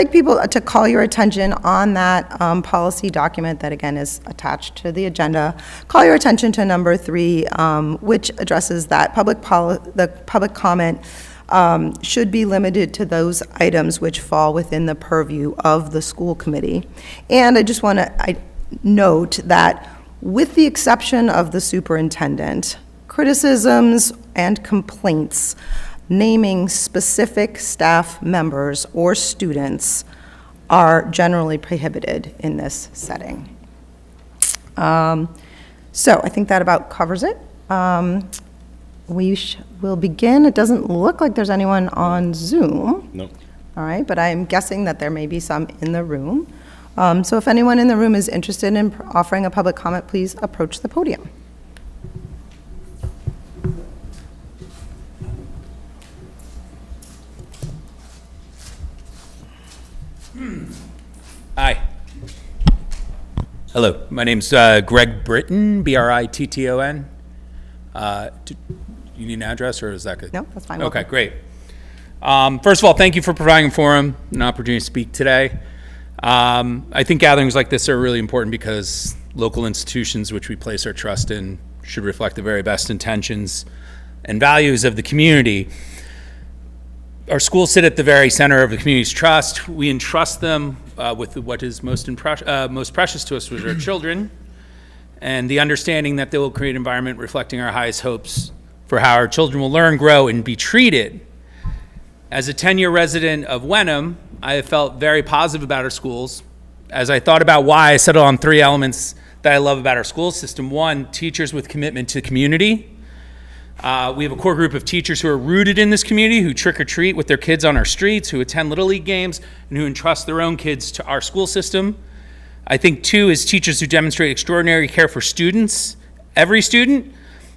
like people to call your attention on that policy document that again is attached to the agenda. Call your attention to number 3, which addresses that the public comment should be limited to those items which fall within the purview of the school committee. And I just want to note that with the exception of the superintendent, criticisms and complaints naming specific staff members or students are generally prohibited in this setting. So I think that about covers it. We'll begin. It doesn't look like there's anyone on Zoom. Nope. All right, but I'm guessing that there may be some in the room. So if anyone in the room is interested in offering a public comment, please approach the podium. Hi. Hello, my name's Greg Britton, B-R-I-T-T-O-N. You need an address, or is that good? No, that's fine. Okay, great. First of all, thank you for providing a forum, an opportunity to speak today. I think gatherings like this are really important because local institutions which we place our trust in should reflect the very best intentions and values of the community. Our schools sit at the very center of the community's trust. We entrust them with what is most precious to us, which are our children, and the understanding that they will create an environment reflecting our highest hopes for how our children will learn, grow, and be treated. As a 10-year resident of Wenham, I have felt very positive about our schools. As I thought about why, I settled on 3 elements that I love about our school system. 1, teachers with commitment to community. We have a core group of teachers who are rooted in this community, who trick or treat with their kids on our streets, who attend Little League games, and who entrust their own kids to our school system. I think 2 is teachers who demonstrate extraordinary care for students, every student.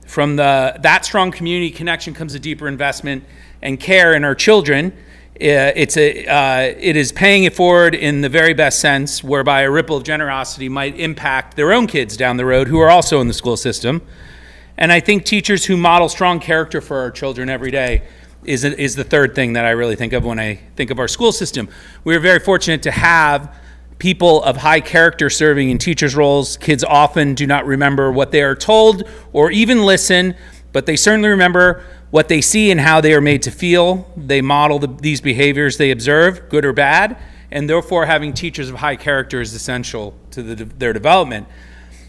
From that strong community connection comes a deeper investment and care in our children. It is paying it forward in the very best sense, whereby a ripple of generosity might impact their own kids down the road who are also in the school system. And I think teachers who model strong character for our children every day is the third thing that I really think of when I think of our school system. We're very fortunate to have people of high character serving in teachers' roles. Kids often do not remember what they are told or even listen, but they certainly remember what they see and how they are made to feel. They model these behaviors they observe, good or bad, and therefore having teachers of high character is essential to their development.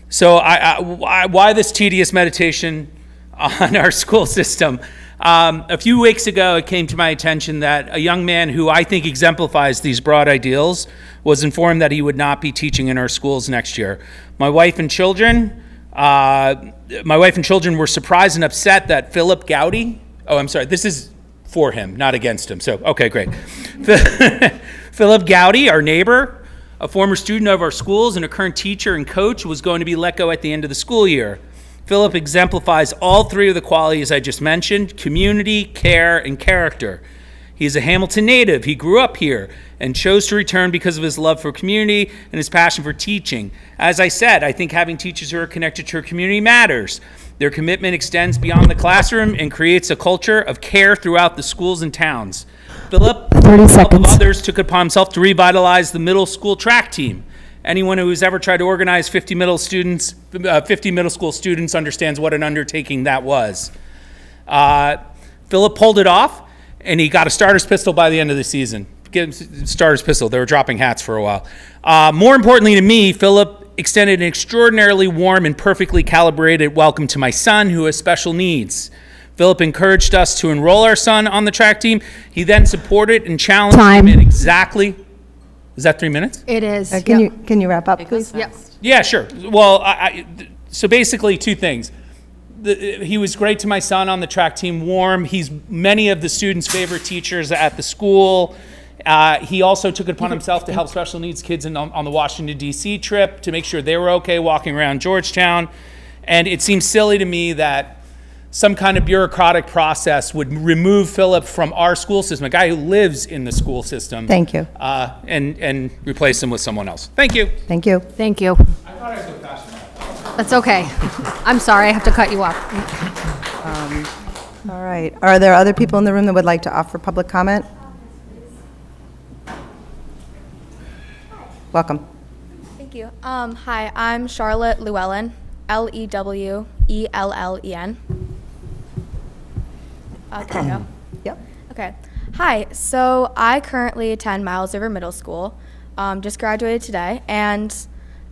So why this tedious meditation on our school system? A few weeks ago, it came to my attention that a young man who I think exemplifies these broad ideals was informed that he would not be teaching in our schools next year. My wife and children were surprised and upset that Philip Gowdy, this is for him, not against him, so, okay, great. Philip Gowdy, our neighbor, a former student of our schools and a current teacher and coach, was going to be let go at the end of the school year. Philip exemplifies all 3 of the qualities I just mentioned: community, care, and character. He's a Hamilton native. He grew up here and chose to return because of his love for community and his passion for teaching. As I said, I think having teachers who are connected to our community matters. Their commitment extends beyond the classroom and creates a culture of care throughout the schools and towns. Philip, 30 seconds. Others, took it upon himself to revitalize the middle school track team. Anyone who has ever tried to organize 50 middle school students understands what an undertaking that was. Philip pulled it off, and he got a starter's pistol by the end of the season. Starter's pistol. They were dropping hats for a while. More importantly to me, Philip extended an extraordinarily warm and perfectly calibrated welcome to my son, who has special needs. Philip encouraged us to enroll our son on the track team. He then supported and challenged him in exactly. Is that 3 minutes? It is. Can you wrap up, please? Yep. Yeah, sure. Well, so basically 2 things. He was great to my son on the track team, warm. He's many of the students' favorite teachers at the school. He also took it upon himself to help special needs kids on the Washington, D.C. trip to make sure they were okay walking around Georgetown. And it seems silly to me that some kind of bureaucratic process would remove Philip from our school system, a guy who lives in the school system. Thank you. And replace him with someone else. Thank you. Thank you. Thank you. I thought I was going faster. That's okay. I'm sorry, I have to cut you off. All right. Are there other people in the room that would like to offer public comment? Welcome. Thank you. Hi, I'm Charlotte Llewellyn, Lewellen. There we go. Yep. Okay. Hi, so I currently attend Miles River Middle School. Just graduated today, and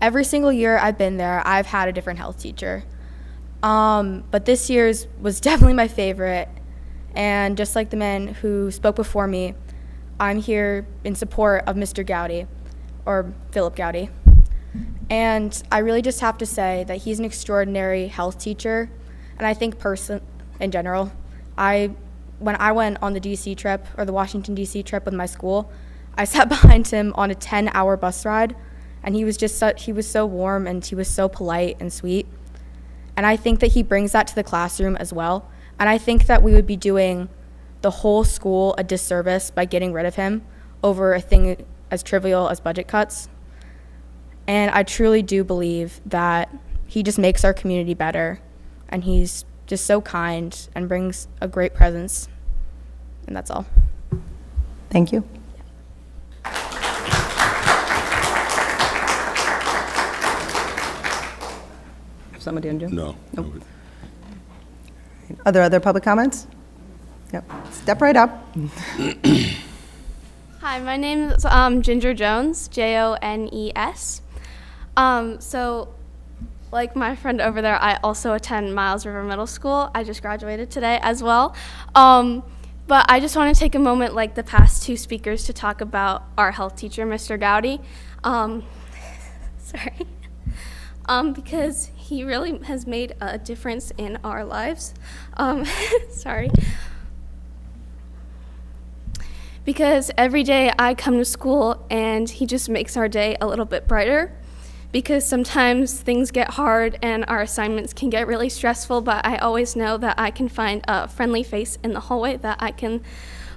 every single year I've been there, I've had a different health teacher. But this year's was definitely my favorite, and just like the men who spoke before me, I'm here in support of Mr. Gowdy, or Philip Gowdy. And I really just have to say that he's an extraordinary health teacher, and I think in general, when I went on the DC trip, or the Washington DC trip with my school, I sat behind him on a 10-hour bus ride, and he was so warm, and he was so polite and sweet. And I think that he brings that to the classroom as well. And I think that we would be doing the whole school a disservice by getting rid of him over a thing as trivial as budget cuts. And I truly do believe that he just makes our community better, and he's just so kind and brings a great presence. And that's all. Thank you. Somebody undo? No. Nope. Are there other public comments? Yep. Step right up. Hi, my name is Ginger Jones, Jones. So, like my friend over there, I also attend Miles River Middle School. I just graduated today as well. But I just want to take a moment, like the past two speakers, to talk about our health teacher, Mr. Gowdy. Sorry. Because he really has made a difference in our lives. Sorry. Because every day I come to school and he just makes our day a little bit brighter. Because sometimes things get hard and our assignments can get really stressful, but I always know that I can find a friendly face in the hallway that I can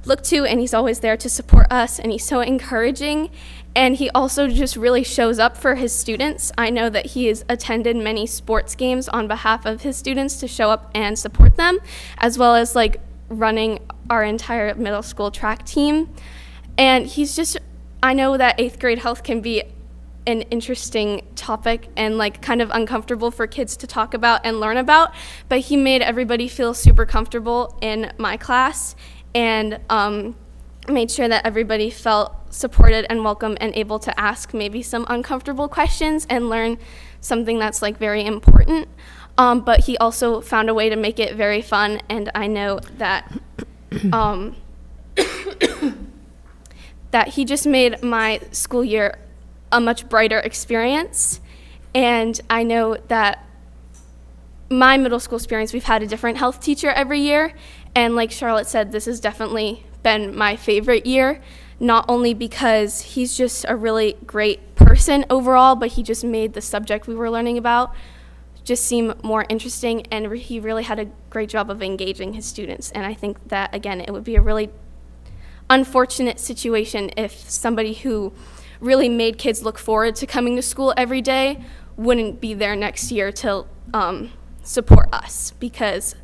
look to, and he's always there to support us, and he's so encouraging. And he also just really shows up for his students. I know that he has attended many sports games on behalf of his students to show up and support them, as well as like running our entire middle school track team. And I know that 8th grade health can be an interesting topic and like kind of uncomfortable for kids to talk about and learn about, but he made everybody feel super comfortable in my class, and made sure that everybody felt supported and welcome and able to ask maybe some uncomfortable questions and learn something that's like very important. But he also found a way to make it very fun, and I know that that he just made my school year a much brighter experience. And I know that my middle school experience, we've had a different health teacher every year, and like Charlotte said, this has definitely been my favorite year, not only because he's just a really great person overall, but he just made the subject we were learning about just seem more interesting, and he really had a great job of engaging his students. And I think that, again, it would be a really unfortunate situation if somebody who really made kids look forward to coming to school every day wouldn't be there next year to support us, because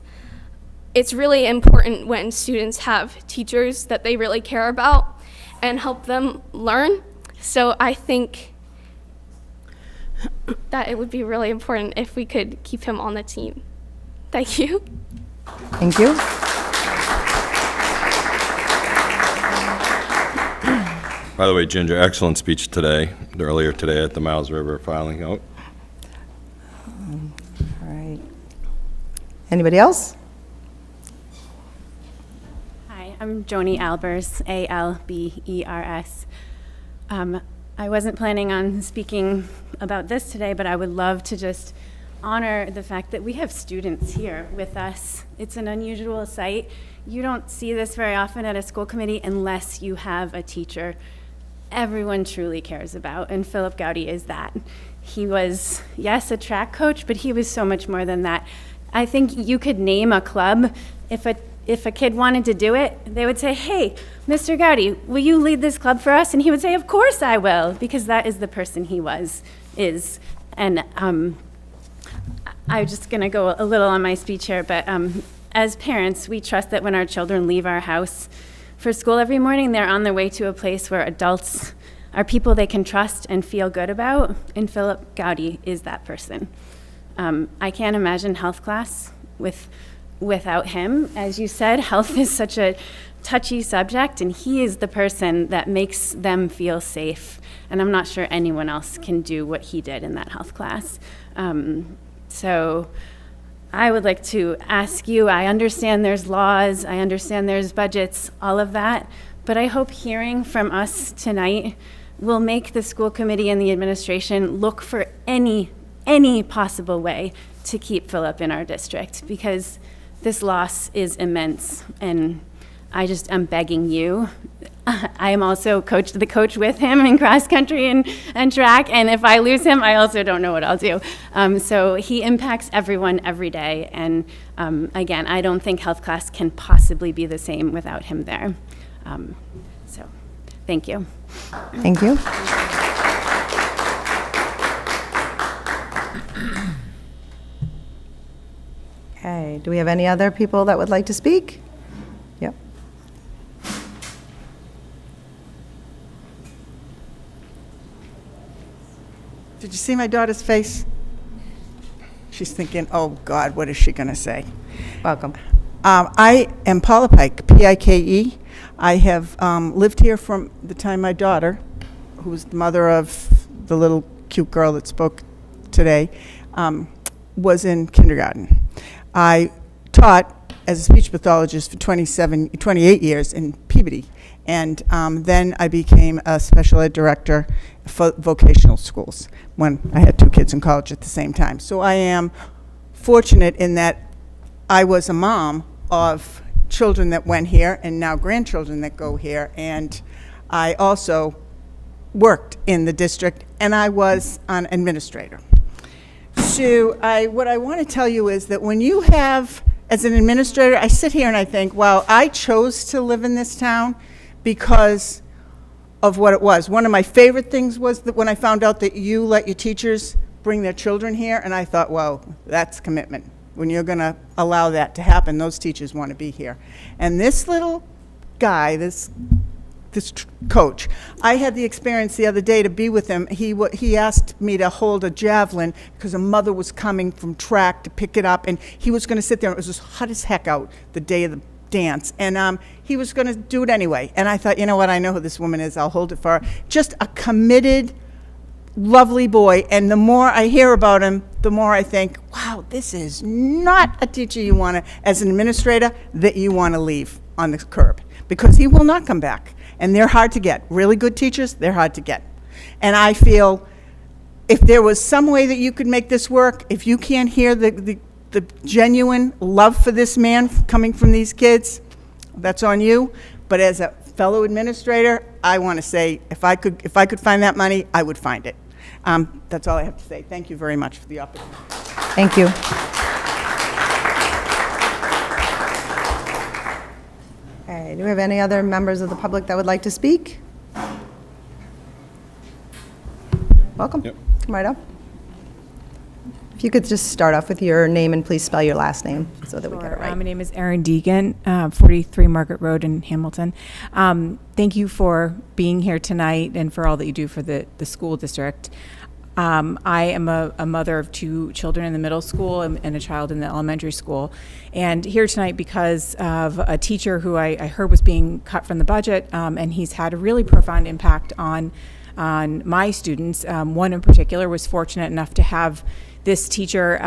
it's really important when students have teachers that they really care about and help them learn. So I think that it would be really important if we could keep him on the team. Thank you. Thank you. By the way, Ginger, excellent speech earlier today at the Miles River filing. Oh, All right. Anybody else? Hi, I'm Joni Albers, Albers. I wasn't planning on speaking about this today, but I would love to just honor the fact that we have students here with us. It's an unusual sight. You don't see this very often at a school committee unless you have a teacher everyone truly cares about, and Philip Gowdy is that. He was, yes, a track coach, but he was so much more than that. I think you could name a club. If a kid wanted to do it, they would say, hey, Mr. Gowdy, will you lead this club for us? And he would say, of course I will, because that is the person he is. And I'm just gonna go a little on my speech here, but as parents, we trust that when our children leave our house for school every morning, they're on their way to a place where adults are people they can trust and feel good about, and Philip Gowdy is that person. I can't imagine health class without him. As you said, health is such a touchy subject, and he is the person that makes them feel safe. And I'm not sure anyone else can do what he did in that health class. So I would like to ask you, I understand there's laws, I understand there's budgets, all of that, but I hope hearing from us tonight will make the school committee and the administration look for any possible way to keep Philip in our district, because this loss is immense, and I'm begging you. I am also the coach with him in cross country and track, and if I lose him, I also don't know what I'll do. So he impacts everyone every day, and again, I don't think health class can possibly be the same without him there. So, thank you. Thank you. Okay, do we have any other people that would like to speak? Yep. Did you see my daughter's face? She's thinking, oh, God, what is she going to say? Welcome. I am Paula Pike, P-I-K-E. I have lived here from the time my daughter, who was the mother of the little cute girl that spoke today, was in kindergarten. I taught as a speech pathologist for 28 years in Peabody, and then I became a special ed director for vocational schools when I had 2 kids in college at the same time. So I am fortunate in that I was a mom of children that went here and now grandchildren that go here, and I also worked in the district, and I was an administrator. So what I want to tell you is that when you have, as an administrator, I sit here and I think, wow, I chose to live in this town because of what it was. One of my favorite things was that when I found out that you let your teachers bring their children here, and I thought, well, that's commitment. When you're going to allow that to happen, those teachers want to be here. And this little guy, this coach, I had the experience the other day to be with him. He asked me to hold a javelin because a mother was coming from track to pick it up, and he was going to sit there. It was just hot as heck out the day of the dance, and he was going to do it anyway. And I thought, you know what, I know who this woman is. I'll hold it for her. Just a committed, lovely boy, and the more I hear about him, the more I think, wow, this is not a teacher you want to, as an administrator, that you want to leave on the curb, because he will not come back. And they're hard to get. Really good teachers, they're hard to get. And I feel if there was some way that you could make this work, if you can't hear the genuine love for this man coming from these kids, that's on you. But as a fellow administrator, I want to say, if I could find that money, I would find it. That's all I have to say. Thank you very much for the opportunity. Thank you. Okay, do we have any other members of the public that would like to speak? Welcome. Yep. Come right up. If you could just start off with your name and please spell your last name so that we get it right. My name is Erin Deegan, 43 Margaret Road in Hamilton. Thank you for being here tonight and for all that you do for the school district. I am a mother of 2 children in the middle school and a child in the elementary school. And here tonight because of a teacher who I heard was being cut from the budget, and he's had a really profound impact on my students. One in particular was fortunate enough to have this teacher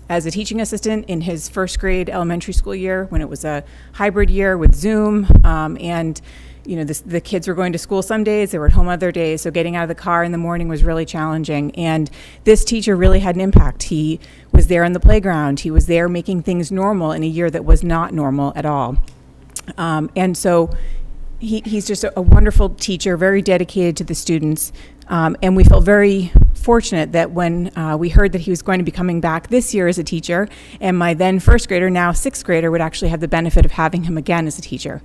as a teaching assistant in his first grade elementary school year when it was a hybrid year with Zoom, and you know, the kids were going to school some days, they were at home other days, so getting out of the car in the morning was really challenging. And this teacher really had an impact. He was there on the playground. He was there making things normal in a year that was not normal at all. And so he's just a wonderful teacher, very dedicated to the students. And we felt very fortunate that when we heard that he was going to be coming back this year as a teacher, and my then first grader, now sixth grader, would actually have the benefit of having him again as a teacher.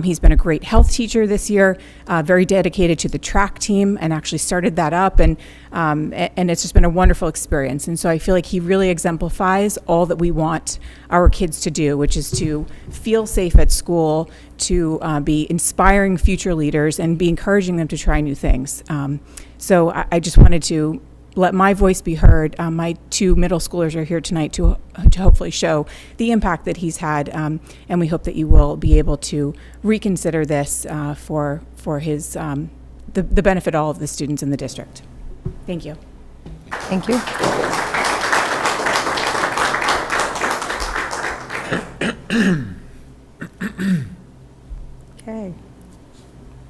He's been a great health teacher this year, very dedicated to the track team, and actually started that up, and it's just been a wonderful experience. And so I feel like he really exemplifies all that we want our kids to do, which is to feel safe at school, to be inspiring future leaders and be encouraging them to try new things. So I just wanted to let my voice be heard. My two middle schoolers are here tonight to hopefully show the impact that he's had, and we hope that you will be able to reconsider this for his the benefit of all of the students in the district. Thank you. Thank you. Okay.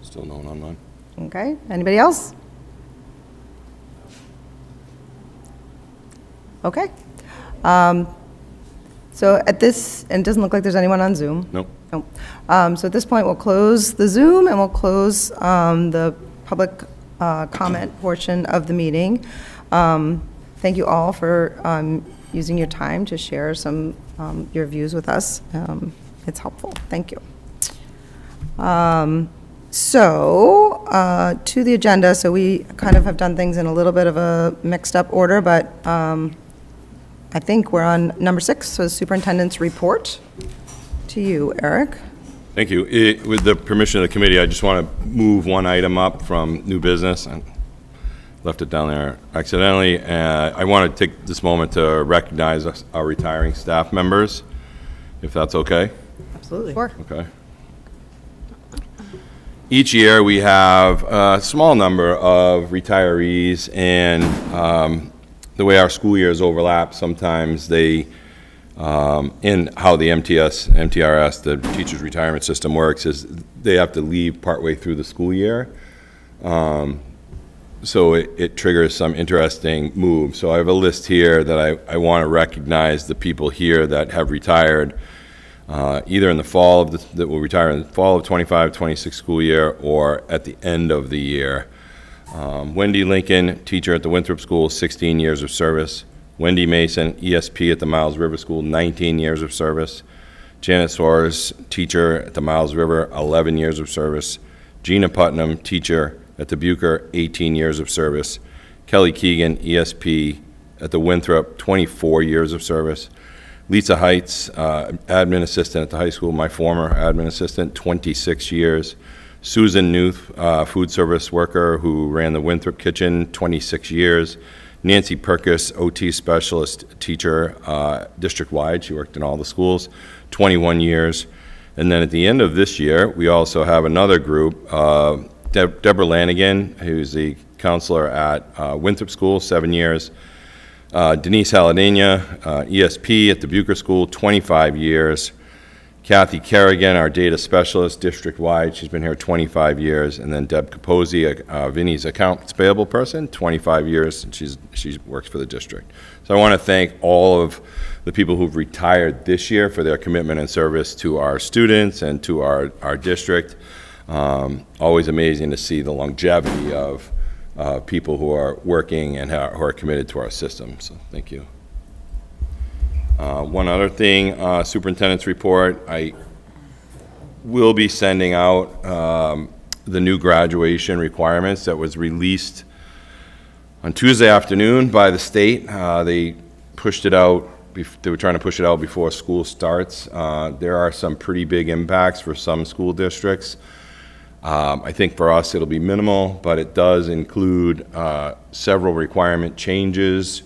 Still no one online? Okay. Anybody else? Okay. So at this, and it doesn't look like there's anyone on Zoom. Nope. Nope. So at this point, we'll close the Zoom and we'll close the public comment portion of the meeting. Thank you all for using your time to share some your views with us. It's helpful. Thank you. So to the agenda, so we kind of have done things in a little bit of a mixed up order, but I think we're on number 6, so superintendent's report. To you, Eric. Thank you. With the permission of the committee, I just want to move one item up from new business. I left it down there accidentally. I want to take this moment to recognize our retiring staff members, if that's okay. Absolutely. Sure. Okay. Each year, we have a small number of retirees, and the way our school years overlap, sometimes they, in how the MTRS, the teacher's retirement system works, is they have to leave partway through the school year. So it triggers some interesting moves. So I have a list here that I want to recognize the people here that have retired, either in the fall of that will retire in the fall of 25-26 school year or at the end of the year. Wendy Lincoln, teacher at the Winthrop School, 16 years of service. Wendy Mason, ESP at the Miles River School, 19 years of service. Janet Soares, teacher at the Miles River, 11 years of service. Gina Putnam, teacher at the Bucher, 18 years of service. Kelly Keegan, ESP at the Winthrop, 24 years of service. Lisa Heights, admin assistant at the high school, my former admin assistant, 26 years. Susan Newth, food service worker who ran the Winthrop Kitchen, 26 years. Nancy Perkis, OT specialist teacher, district-wide. She worked in all the schools, 21 years. And then at the end of this year, we also have another group, Deborah Lanigan, who's the counselor at Winthrop School, 7 years. Denise Haladena, ESP at the Bucher School, 25 years. Kathy Kerrigan, our data specialist, district-wide. She's been here 25 years. And then Deb Capozzi, Vinnie's accounts payable person, 25 years, and she works for the district. So I want to thank all of the people who've retired this year for their commitment and service to our students and to our district. Always amazing to see the longevity of people who are working and who are committed to our system. So thank you. One other thing, superintendent's report. I will be sending out the new graduation requirements that was released on Tuesday afternoon by the state. They pushed it out. They were trying to push it out before school starts. There are some pretty big impacts for some school districts. I think for us it'll be minimal, but it does include several requirement changes,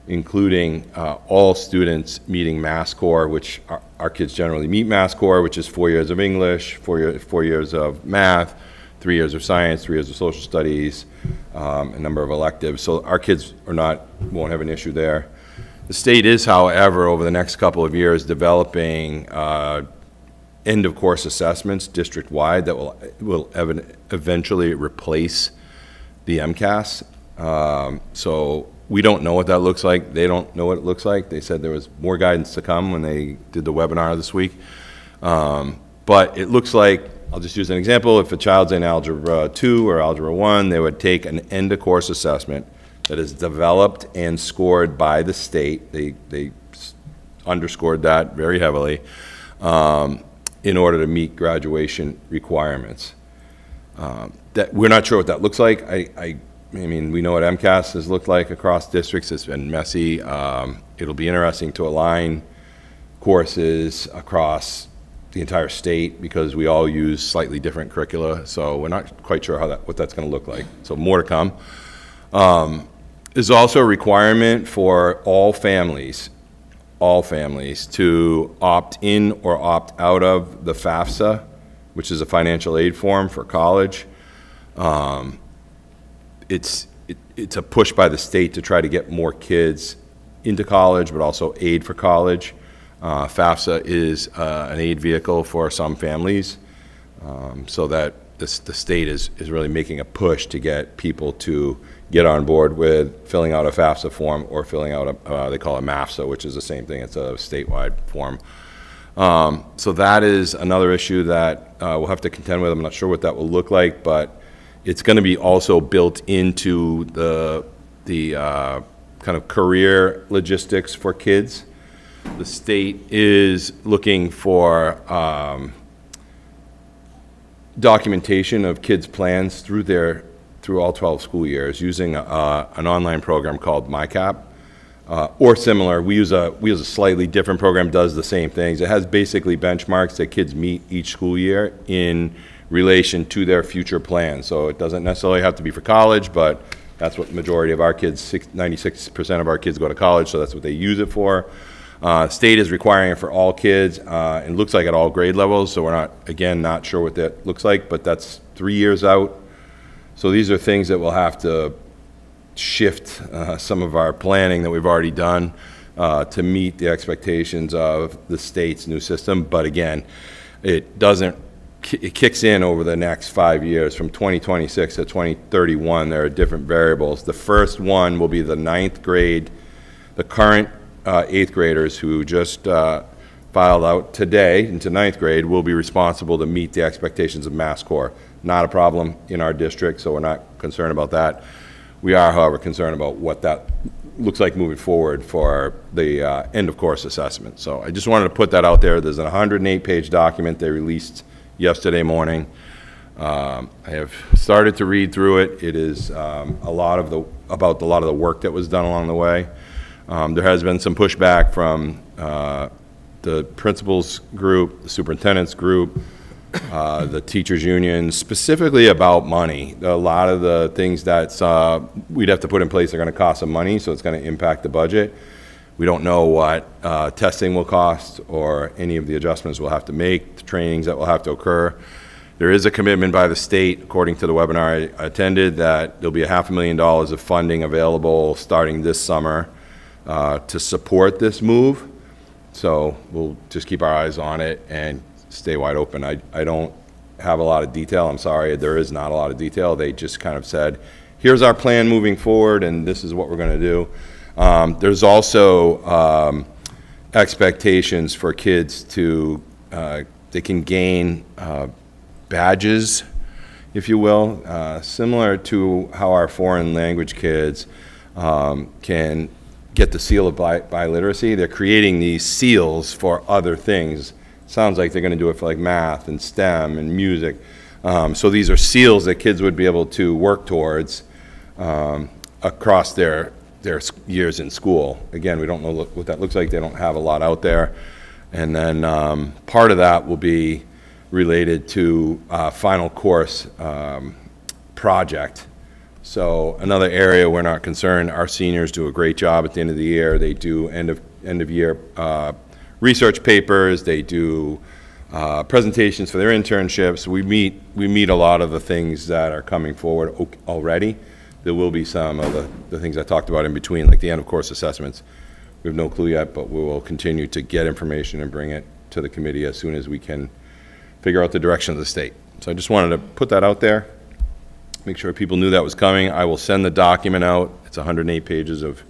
including all students meeting Mass Core, which our kids generally meet Mass Core, which is 4 years of English, 4 years of math, 3 years of science, 3 years of social studies, a number of electives. So our kids won't have an issue there. The state is, however, over the next couple of years, developing end-of-course assessments district-wide that will eventually replace the MCAS. So we don't know what that looks like. They don't know what it looks like. They said there was more guidance to come when they did the webinar this week. But it looks like, I'll just use an example, if a child's in Algebra 2 or Algebra 1, they would take an end-of-course assessment that is developed and scored by the state. They underscored that very heavily in order to meet graduation requirements. That we're not sure what that looks like. I mean, we know what MCAS has looked like across districts. It's been messy. It'll be interesting to align courses across the entire state because we all use slightly different curricula. So we're not quite sure what that's going to look like. So more to come. There's also a requirement for all families to opt in or opt out of the FAFSA, which is a financial aid form for college. It's a push by the state to try to get more kids into college, but also aid for college. FAFSA is an aid vehicle for some families, so that the state is really making a push to get people to get on board with filling out a FAFSA form or filling out they call it MAFSA, which is the same thing. It's a statewide form. So that is another issue that we'll have to contend with. I'm not sure what that will look like, but it's going to be also built into the kind of career logistics for kids. The state is looking for documentation of kids' plans through all 12 school years using an online program called MyCap. Or similar. We use a slightly different program, does the same things. It has basically benchmarks that kids meet each school year in relation to their future plans. So it doesn't necessarily have to be for college, but that's what the majority of our kids, 96% of our kids go to college, so that's what they use it for. State is requiring it for all kids, and looks like at all grade levels, so we're not sure what that looks like, but that's 3 years out. So these are things that we'll have to shift some of our planning that we've already done to meet the expectations of the state's new system. But again, it kicks in over the next 5 years. From 2026 to 2031, there are different variables. The first one will be the 9th grade, the current 8th graders who just filed out today into 9th grade will be responsible to meet the expectations of MassCore. Not a problem in our district, so we're not concerned about that. We are, however, concerned about what that looks like moving forward for the end of course assessment. So I just wanted to put that out there. There's a 108-page document they released yesterday morning. I have started to read through it. It is about a lot of the work that was done along the way. There has been some pushback from the principals group, the superintendent's group, the teachers union, specifically about money. A lot of the things that we'd have to put in place are going to cost some money, so it's going to impact the budget. We don't know what testing will cost or any of the adjustments we'll have to make, the trainings that will have to occur. There is a commitment by the state, according to the webinar I attended, that there'll be $500,000 of funding available starting this summer to support this move. So we'll just keep our eyes on it and stay wide open. I don't have a lot of detail. I'm sorry, there is not a lot of detail. They just kind of said, here's our plan moving forward, and this is what we're going to do. There's also expectations for kids to, they can gain badges, if you will, similar to how our foreign language kids can get the seal of biliteracy. They're creating these seals for other things. Sounds like they're going to do it for like math and STEM and music. So these are seals that kids would be able to work towards across their years in school. Again, we don't know what that looks like. They don't have a lot out there. And then part of that will be related to final course project. So another area we're not concerned. Our seniors do a great job at the end of the year. They do end of year research papers. They do presentations for their internships. We meet a lot of the things that are coming forward already. There will be some of the things I talked about in between, like the end of course assessments. We have no clue yet, but we will continue to get information and bring it to the committee as soon as we can figure out the direction of the state. So I just wanted to put that out there, make sure people knew that was coming. I will send the document out. It's 108 pages of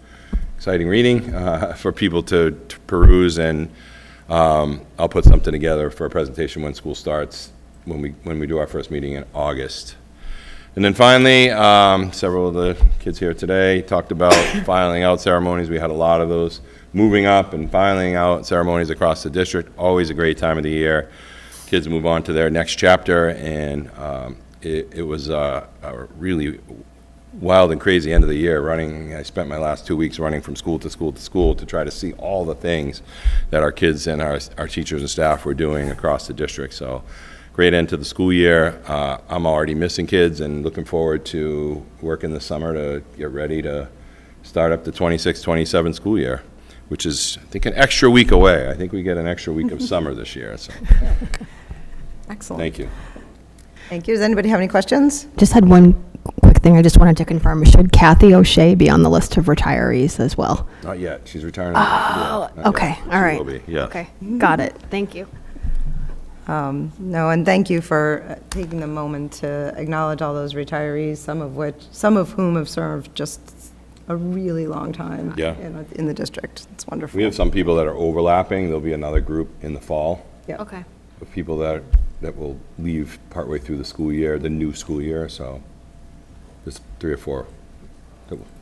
exciting reading for people to peruse, and I'll put something together for a presentation when school starts, when we do our first meeting in August. And then finally, several of the kids here today talked about filing out ceremonies. We had a lot of those moving up and filing out ceremonies across the district. Always a great time of the year. Kids move on to their next chapter, and it was a really wild and crazy end of the year running. I spent my last 2 weeks running from school to school to school to try to see all the things that our kids and our teachers and staff were doing across the district. So great end to the school year. I'm already missing kids and looking forward to working this summer to get ready to start up the 26-27 school year, which is, I think, an extra week away. I think we get an extra week of summer this year. So Excellent. thank you. Thank you. Does anybody have any questions? Just had one quick thing I just wanted to confirm. Should Kathy O'Shea be on the list of retirees as well? Not yet. She's retiring. Oh, okay. All right. She will be, yeah. Okay, got it. Thank you. No, and thank you for taking the moment to acknowledge all those retirees, some of whom have served just a really long time Yeah. in the district. It's wonderful. We have some people that are overlapping. There'll be another group in the fall Yeah. Okay. of people that will leave partway through the school year, the new school year, so there's 3 or 4.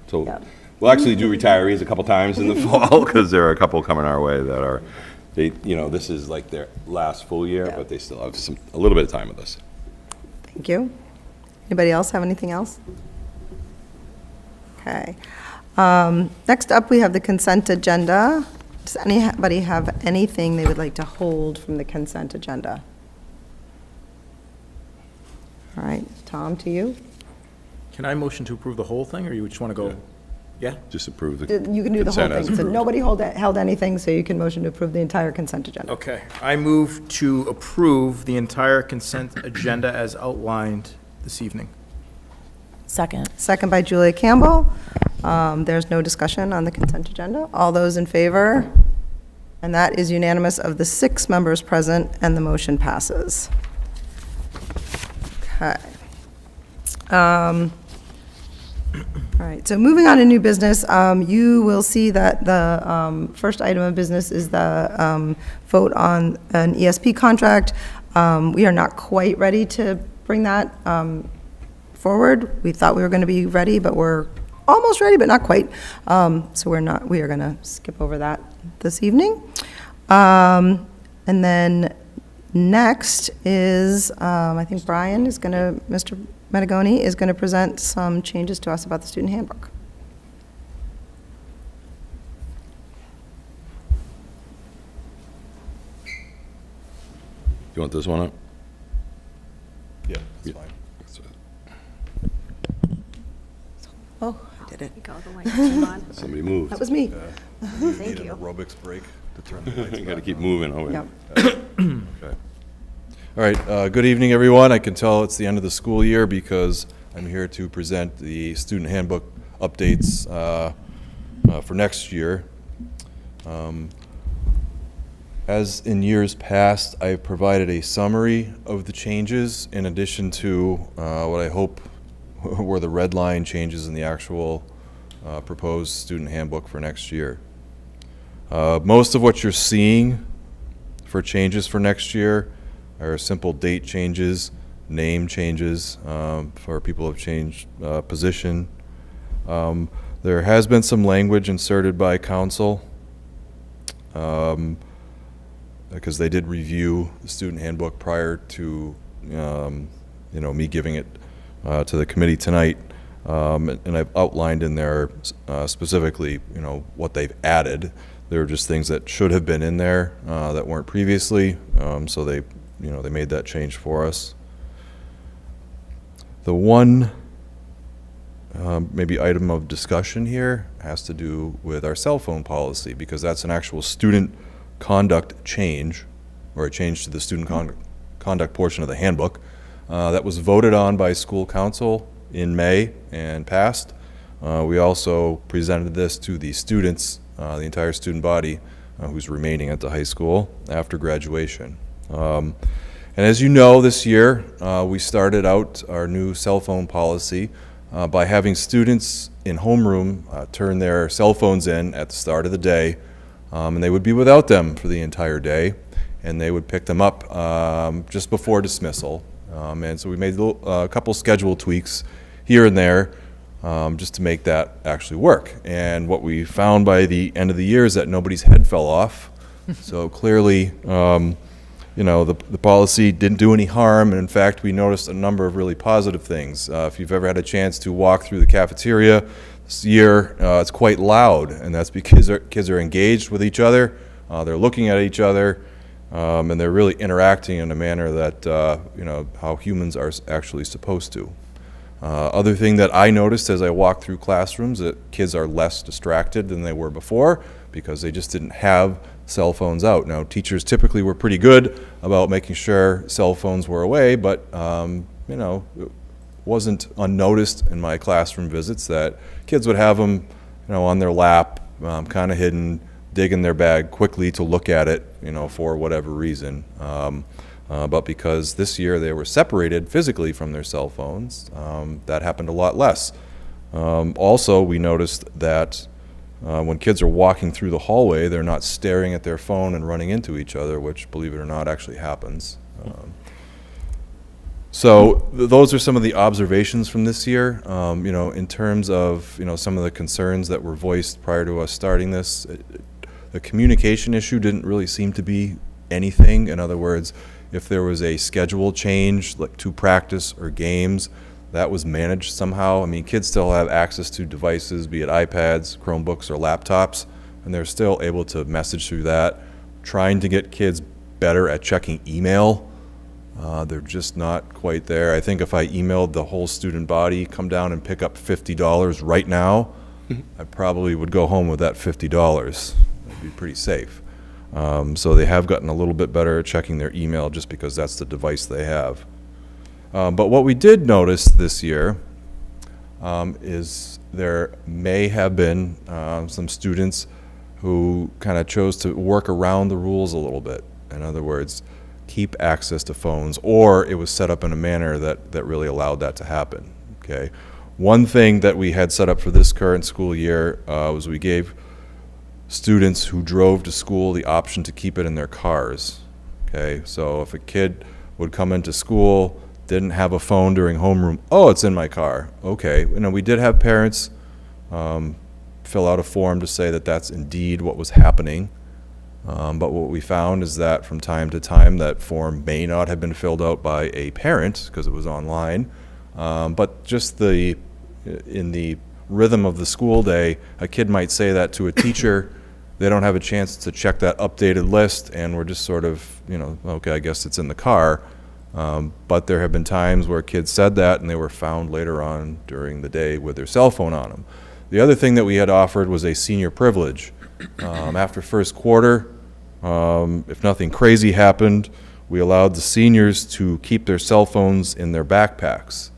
So Yeah. we'll actually do retirees a couple times in the fall, because there are a couple coming our way that are, this is like their last full year, Yeah. but they still have a little bit of time with us. Thank you. Anybody else have anything else? Okay. Next up, we have the consent agenda. Does anybody have anything they would like to hold from the consent agenda? All right, Tom, to you. Can I motion to approve the whole thing, or you just want to go? Yeah? Just approve the You can do the whole consent as thing. So approved. nobody held anything, so you can motion to approve the entire consent agenda. Okay. I move to approve the entire consent agenda as outlined this evening. Second. Second by Julia Campbell. There's no discussion on the consent agenda. All those in favor? And that is unanimous of the 6 members present, and the motion passes. Okay. All right, so moving on to new business, you will see that the first item of business is the vote on an ESP contract. We are not quite ready to bring that forward. We thought we were going to be ready, but we're almost ready, but not quite. So we are going to skip over that this evening. And then next is, I think Brian is going to, Mr. Metagoni is going to present some changes to us about the student handbook. You want this one up? Yeah, Yeah. Oh, I did it. Go the lights turn on. Somebody moved. That was me. Thank you. Aerobics break to turn the lights You got to back keep on. moving over. Yep. Okay. All right, good evening, everyone. I can tell it's the end of the school year because I'm here to present the student handbook updates for next year. As in years past, I provided a summary of the changes in addition to what I hope were the red line changes in the actual proposed student handbook for next year. Most of what you're seeing for changes for next year are simple date changes, name changes for people who have changed position. There has been some language inserted by council because they did review the student handbook prior to me giving it to the committee tonight, and I've outlined in there specifically what they've added. There are just things that should have been in there that weren't previously, so they made that change for us. The one maybe item of discussion here has to do with our cell phone policy, because that's an actual student conduct change, or a change to the student conduct portion of the handbook that was voted on by school council in May and passed. We also presented this to the students, the entire student body who's remaining at the high school after graduation. And as you know, this year we started out our new cell phone policy by having students in homeroom turn their cell phones in at the start of the day, and they would be without them for the entire day, and they would pick them up just before dismissal. And so we made a couple schedule tweaks here and there just to make that actually work. And what we found by the end of the year is that nobody's head fell off. So clearly you know, the policy didn't do any harm, and in fact, we noticed a number of really positive things. If you've ever had a chance to walk through the cafeteria this year, it's quite loud, and that's because our kids are engaged with each other, they're looking at each other, and they're really interacting in a manner that, you know, how humans are actually supposed to. Other thing that I noticed as I walked through classrooms, that kids are less distracted than they were before because they just didn't have cell phones out. Now, teachers typically were pretty good about making sure cell phones were away, but you know, it wasn't unnoticed in my classroom visits that kids would have them, you know, on their lap, kind of hidden, dig in their bag quickly to look at it, you know, for whatever reason. But because this year they were separated physically from their cell phones, that happened a lot less. Also, we noticed that when kids are walking through the hallway, they're not staring at their phone and running into each other, which, believe it or not, actually happens. So those are some of the observations from this year. You know, in terms of, you know, some of the concerns that were voiced prior to us starting this, the communication issue didn't really seem to be anything. In other words, if there was a schedule change, like to practice or games, that was managed somehow. I mean, kids still have access to devices, be it iPads, Chromebooks, or laptops, and they're still able to message through that. Trying to get kids better at checking email, they're just not quite there. I think if I emailed the whole student body, come down and pick up $50 right now, I probably would go home with that $50. That'd be pretty safe. So they have gotten a little bit better at checking their email just because that's the device they have. But what we did notice this year is there may have been some students who kind of chose to work around the rules a little bit. In other words, keep access to phones, or it was set up in a manner that really allowed that to happen. Okay. One thing that we had set up for this current school year was we gave students who drove to school the option to keep it in their cars. Okay, so if a kid would come into school, didn't have a phone during homeroom, oh, it's in my car. Okay, you know, we did have parents fill out a form to say that that's indeed what was happening. But what we found is that from time to time that form may not have been filled out by a parent because it was online, but just in the rhythm of the school day, a kid might say that to a teacher. They don't have a chance to check that updated list, and we're just sort of, you know, okay, I guess it's in the car. But there have been times where kids said that and they were found later on during the day with their cell phone on them. The other thing that we had offered was a senior privilege. After first quarter, if nothing crazy happened, we allowed the seniors to keep their cell phones in their backpacks.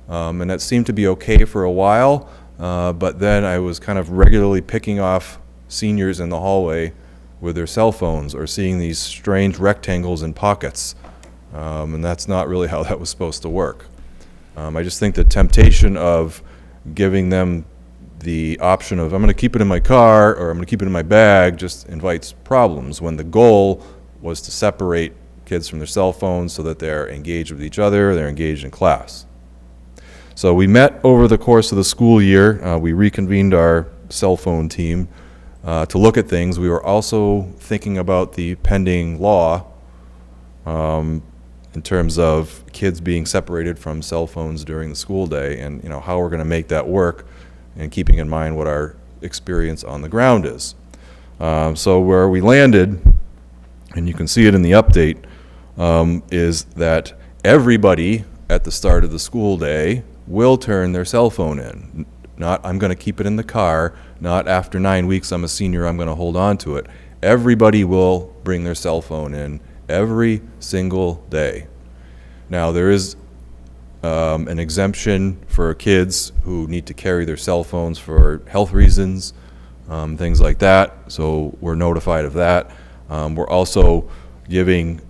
And that seemed to be okay for a while, but then I was kind of regularly picking off seniors in the hallway with their cell phones or seeing these strange rectangles in pockets. And that's not really how that was supposed to work. I just think the temptation of giving them the option of I'm going to keep it in my car or I'm going to keep it in my bag just invites problems when the goal was to separate kids from their cell phones so that they're engaged with each other, they're engaged in class. So we met over the course of the school year. We reconvened our cell phone team to look at things. We were also thinking about the pending law in terms of kids being separated from cell phones during the school day and, you know, how we're going to make that work and keeping in mind what our experience on the ground is. So where we landed, and you can see it in the update, is that everybody at the start of the school day will turn their cell phone in. Not, I'm going to keep it in the car, not after 9 weeks I'm a senior, I'm going to hold on to it. Everybody will bring their cell phone in every single day. Now, there is an exemption for kids who need to carry their cell phones for health reasons, things like that, so we're notified of that. We're also giving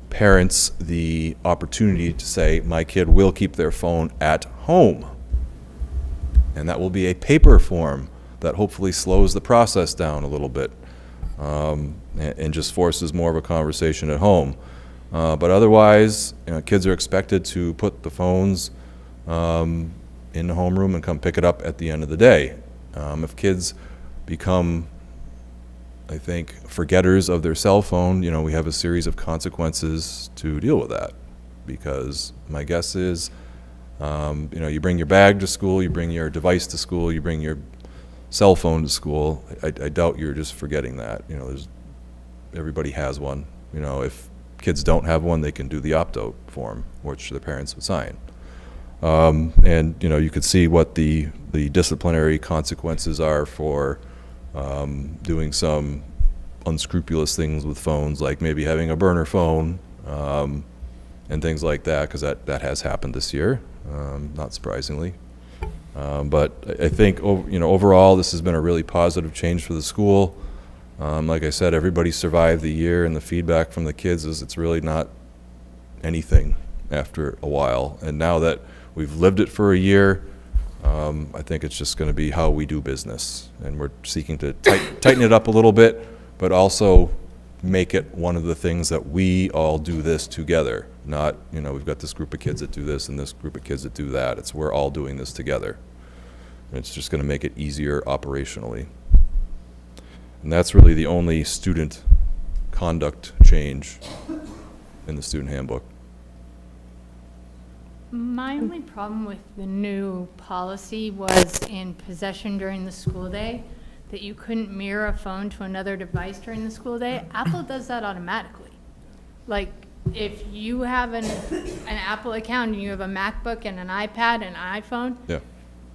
parents the opportunity to say, my kid will keep their phone at home. And that will be a paper form that hopefully slows the process down a little bit and just forces more of a conversation at home. But otherwise, you know, kids are expected to put the phones in the homeroom and come pick it up at the end of the day. If kids become I think, forgetters of their cell phone, we have a series of consequences to deal with that. Because my guess is, you bring your bag to school, you bring your device to school, you bring your cell phone to school. I doubt you're just forgetting that. Everybody has one. If kids don't have one, they can do the opt-out form, which their parents would sign. And you could see what the disciplinary consequences are for doing some unscrupulous things with phones, like maybe having a burner phone and things like that, because that has happened this year, not surprisingly. But I think overall this has been a really positive change for the school. Like I said, everybody survived the year, and the feedback from the kids is it's really not anything after a while. And now that we've lived it for a year, I think it's just going to be how we do business. And we're seeking to tighten it up a little bit, but also make it one of the things that we all do this together. Not, we've got this group of kids that do this and this group of kids that do that. It's we're all doing this together. And it's just going to make it easier operationally. And that's really the only student conduct change in the student handbook. My only problem with the new policy was in possession during the school day, that you couldn't mirror a phone to another device during the school day. Apple does that automatically. Like, if you have an Apple account and you have a MacBook and an iPad and an iPhone, Yeah.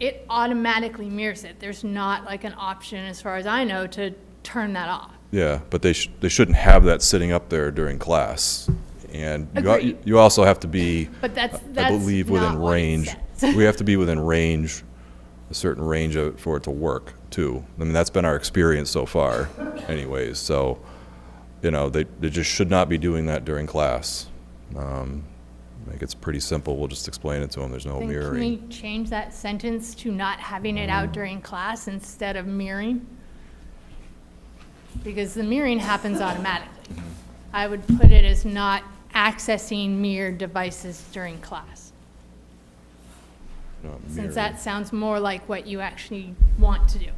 it automatically mirrors it. There's not like an option, as far as I know, to turn that off. Yeah, but they shouldn't have that sitting up there during class. And Agreed. you also have to be, But that's I believe, not within what it range. says. We have to be within range, a certain range of it for it to work too. I mean, that's been our experience so far anyways. So, they just should not be doing that during class. Like, it's pretty simple. We'll just explain it to them. There's no Then can mirroring. we change that sentence to not having it out during class instead of mirroring? Because the mirroring happens automatically. I would put it as not accessing mirrored devices during class, Not since mirroring. that sounds more like what you actually want to do.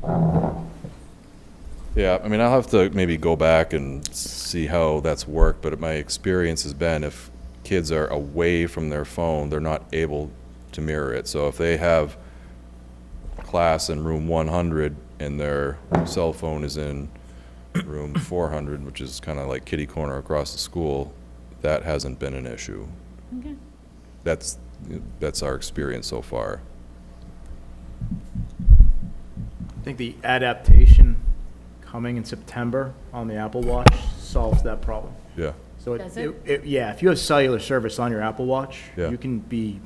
Yeah, I mean, I'll have to maybe go back and see how that's worked, but my experience has been if kids are away from their phone, they're not able to mirror it. So if they have class in room 100 and their cell phone is in room 400, which is kind of like kitty corner across the school, that hasn't been an issue. Okay. That's our experience so far. I think the adaptation coming in September on the Apple Watch solves that problem. Yeah, So Does it? yeah, if you have cellular service on your Apple Watch, Yeah. you can be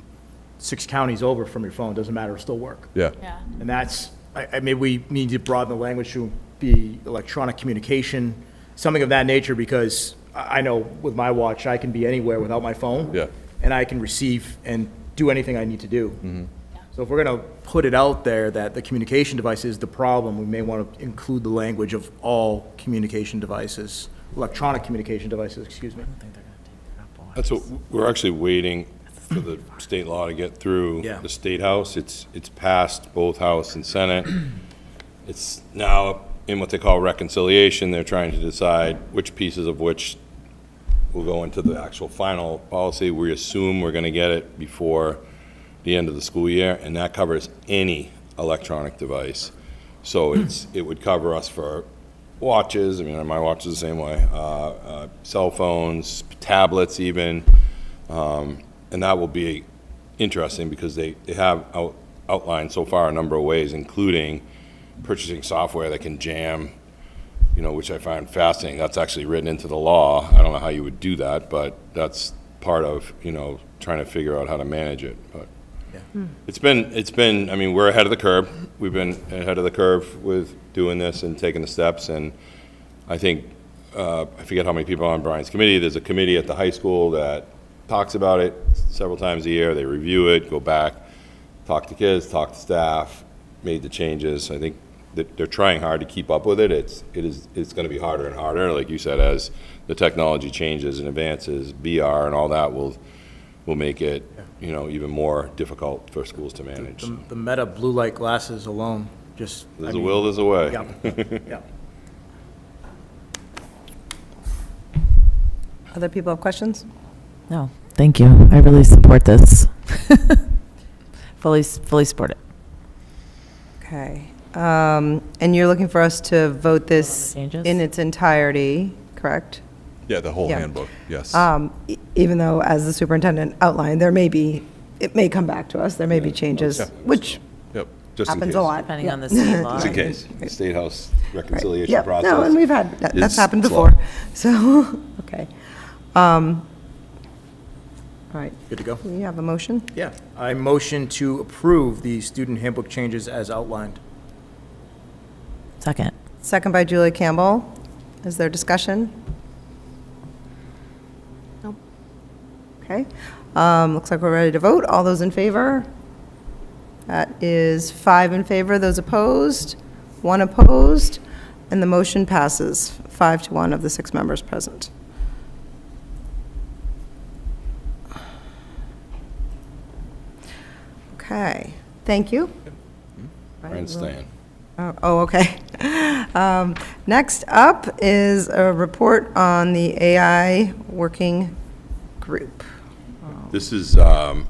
6 counties over from your phone, doesn't matter, it'll still work. yeah. Yeah. And that's, maybe we need to broaden the language to be electronic communication, something of that nature, because I know with my watch, I can be anywhere without my phone. Yeah. And I can receive and do anything I need to do. So if we're going to put it out there that the communication device is the problem, we may want to include the language of all communication devices, electronic communication devices, excuse me. That's what, we're actually waiting for the state law to get through Yeah. the State House. It's passed both House and Senate. It's now in what they call reconciliation. They're trying to decide which pieces of which will go into the actual final policy. We assume we're going to get it before the end of the school year, and that covers any electronic device. So it would cover us for watches, I mean, my watch is the same way, cell phones, tablets even, and that will be interesting because they have outlined so far a number of ways, including purchasing software that can jam, which I find fascinating. That's actually written into the law. I don't know how you would do that, but that's part of, trying to figure out how to manage it. But it's been, I mean, we're ahead of the curve. We've been ahead of the curve with doing this and taking the steps. And I think, I forget how many people are on Brian's committee. There's a committee at the high school that talks about it several times a year. They review it, go back, talk to kids, talk to staff, made the changes. I think that they're trying hard to keep up with it. It's going to be harder and harder, like you said, as the technology changes and advances. VR and all that will make it, even more difficult for schools to manage. The Meta blue light glasses alone, just. There's a will, there's a way. Yeah, yeah. Other people have questions? No, thank you. I really support this. Fully support it. Okay. And you're looking for us to vote this changes? in its entirety, correct? Yeah, the whole Yeah. handbook, yes. Even though, as the superintendent outlined, it may come back to us, there may be changes, Yeah. which Yep. Just in happens case. a lot. Depending Yeah. on the state law. Just in case, the State House reconciliation Yeah, process. no, and we've had, that's is happened slow. before, so, okay. All right, Good to go? we have a motion? Yeah. I motion to approve the student handbook changes as outlined. Second. Second by Julie Campbell. Is there discussion? No. Okay. Looks like we're ready to vote. All those in favor? That is 5 in favor. Those opposed? 1 opposed. And the motion passes 5-1 of the 6 members present. Okay. Thank you. Brian's staying. Oh, okay. Next up is a report on the AI working group. This is one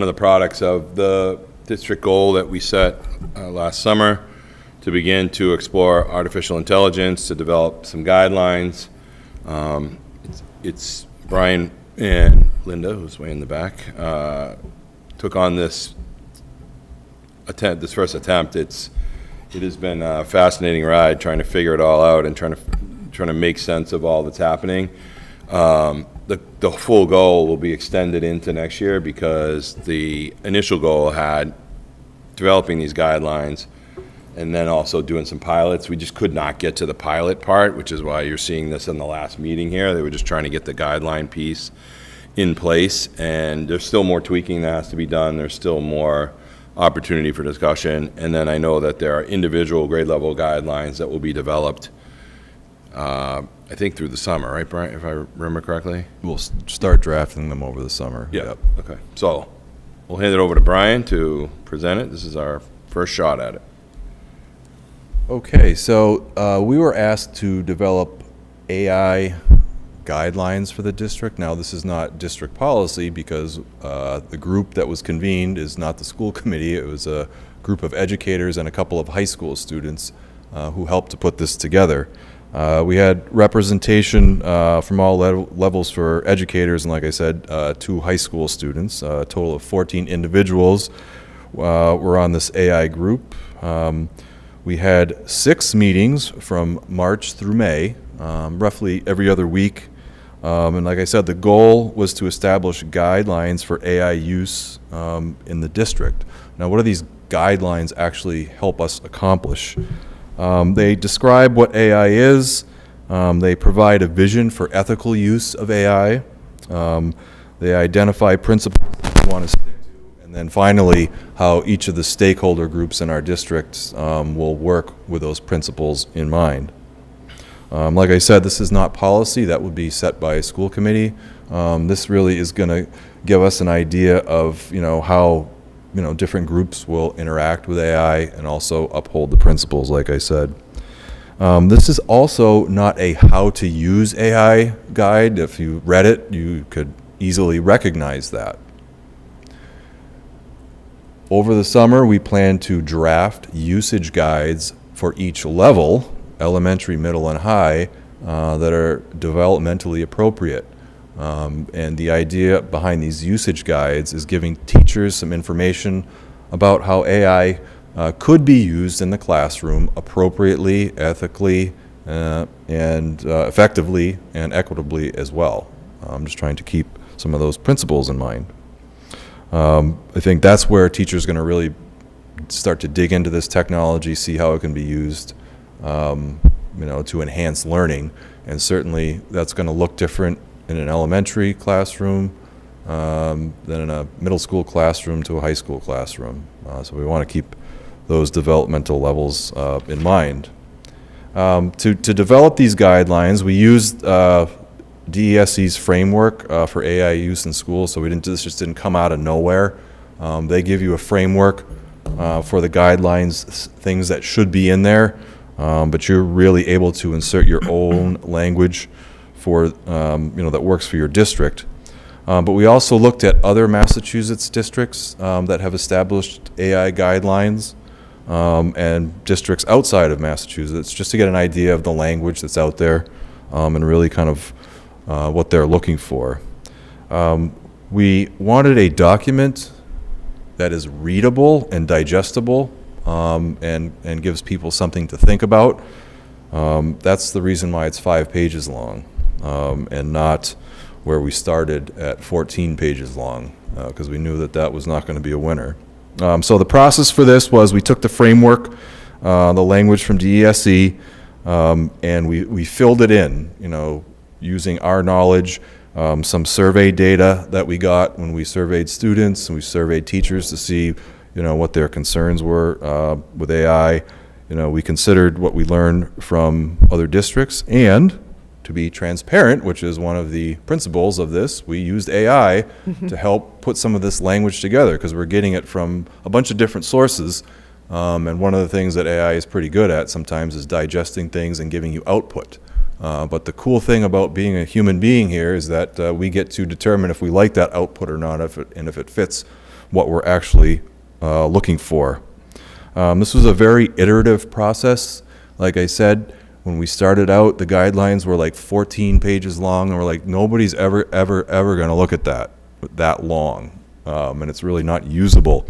of the products of the district goal that we set last summer to begin to explore artificial intelligence, to develop some guidelines. It's Brian and Linda, who's way in the back, took on this first attempt. It has been a fascinating ride trying to figure it all out and trying to make sense of all that's happening. The full goal will be extended into next year because the initial goal had developing these guidelines and then also doing some pilots. We just could not get to the pilot part, which is why you're seeing this in the last meeting here. They were just trying to get the guideline piece in place, and there's still more tweaking that has to be done. There's still more opportunity for discussion. And then I know that there are individual grade level guidelines that will be developed, I think through the summer, right, Brian, if I remember correctly? We'll start drafting them over the summer. Yeah, okay. So we'll hand it over to Brian to present it. This is our first shot at it. Okay, so we were asked to develop AI guidelines for the district. Now, this is not district policy because the group that was convened is not the school committee. It was a group of educators and a couple of high school students who helped to put this together. We had representation from all levels for educators, and like I said, 2 high school students. A total of 14 individuals were on this AI group. We had 6 meetings from March through May, roughly every other week. And like I said, the goal was to establish guidelines for AI use in the district. Now, what do these guidelines actually help us accomplish? They describe what AI is. They provide a vision for ethical use of AI. They identify principles that we want to stick to. And then finally, how each of the stakeholder groups in our districts will work with those principles in mind. Like I said, this is not policy. That would be set by a school committee. This really is going to give us an idea of, how, different groups will interact with AI and also uphold the principles, like I said. This is also not a how to use AI guide. If you read it, you could easily recognize that. Over the summer, we plan to draft usage guides for each level, elementary, middle, and high, that are developmentally appropriate. And the idea behind these usage guides is giving teachers some information about how AI could be used in the classroom appropriately, ethically, and effectively and equitably as well. I'm just trying to keep some of those principles in mind. I think that's where teachers are going to really start to dig into this technology, see how it can be used, to enhance learning. And certainly that's going to look different in an elementary classroom than in a middle school classroom to a high school classroom. So we want to keep those developmental levels in mind. To develop these guidelines, we used DESE's framework for AI use in schools, so this just didn't come out of nowhere. They give you a framework for the guidelines, things that should be in there, but you're really able to insert your own language for, that works for your district. But we also looked at other Massachusetts districts that have established AI guidelines and districts outside of Massachusetts, just to get an idea of the language that's out there and really kind of what they're looking for. We wanted a document that is readable and digestible and gives people something to think about. That's the reason why it's 5 pages long and not where we started at 14 pages long, because we knew that that was not going to be a winner. So the process for this was we took the framework, the language from DESE, and we filled it in, using our knowledge, some survey data that we got when we surveyed students and we surveyed teachers to see, what their concerns were with AI. We considered what we learned from other districts, and to be transparent, which is one of the principles of this, we used AI to help put some of this language together, because we're getting it from a bunch of different sources. And one of the things that AI is pretty good at sometimes is digesting things and giving you output. But the cool thing about being a human being here is that we get to determine if we like that output or not, if it fits what we're actually looking for. This was a very iterative process. Like I said, when we started out, the guidelines were like 14 pages long, and we're like, nobody's ever going to look at that long, and it's really not usable.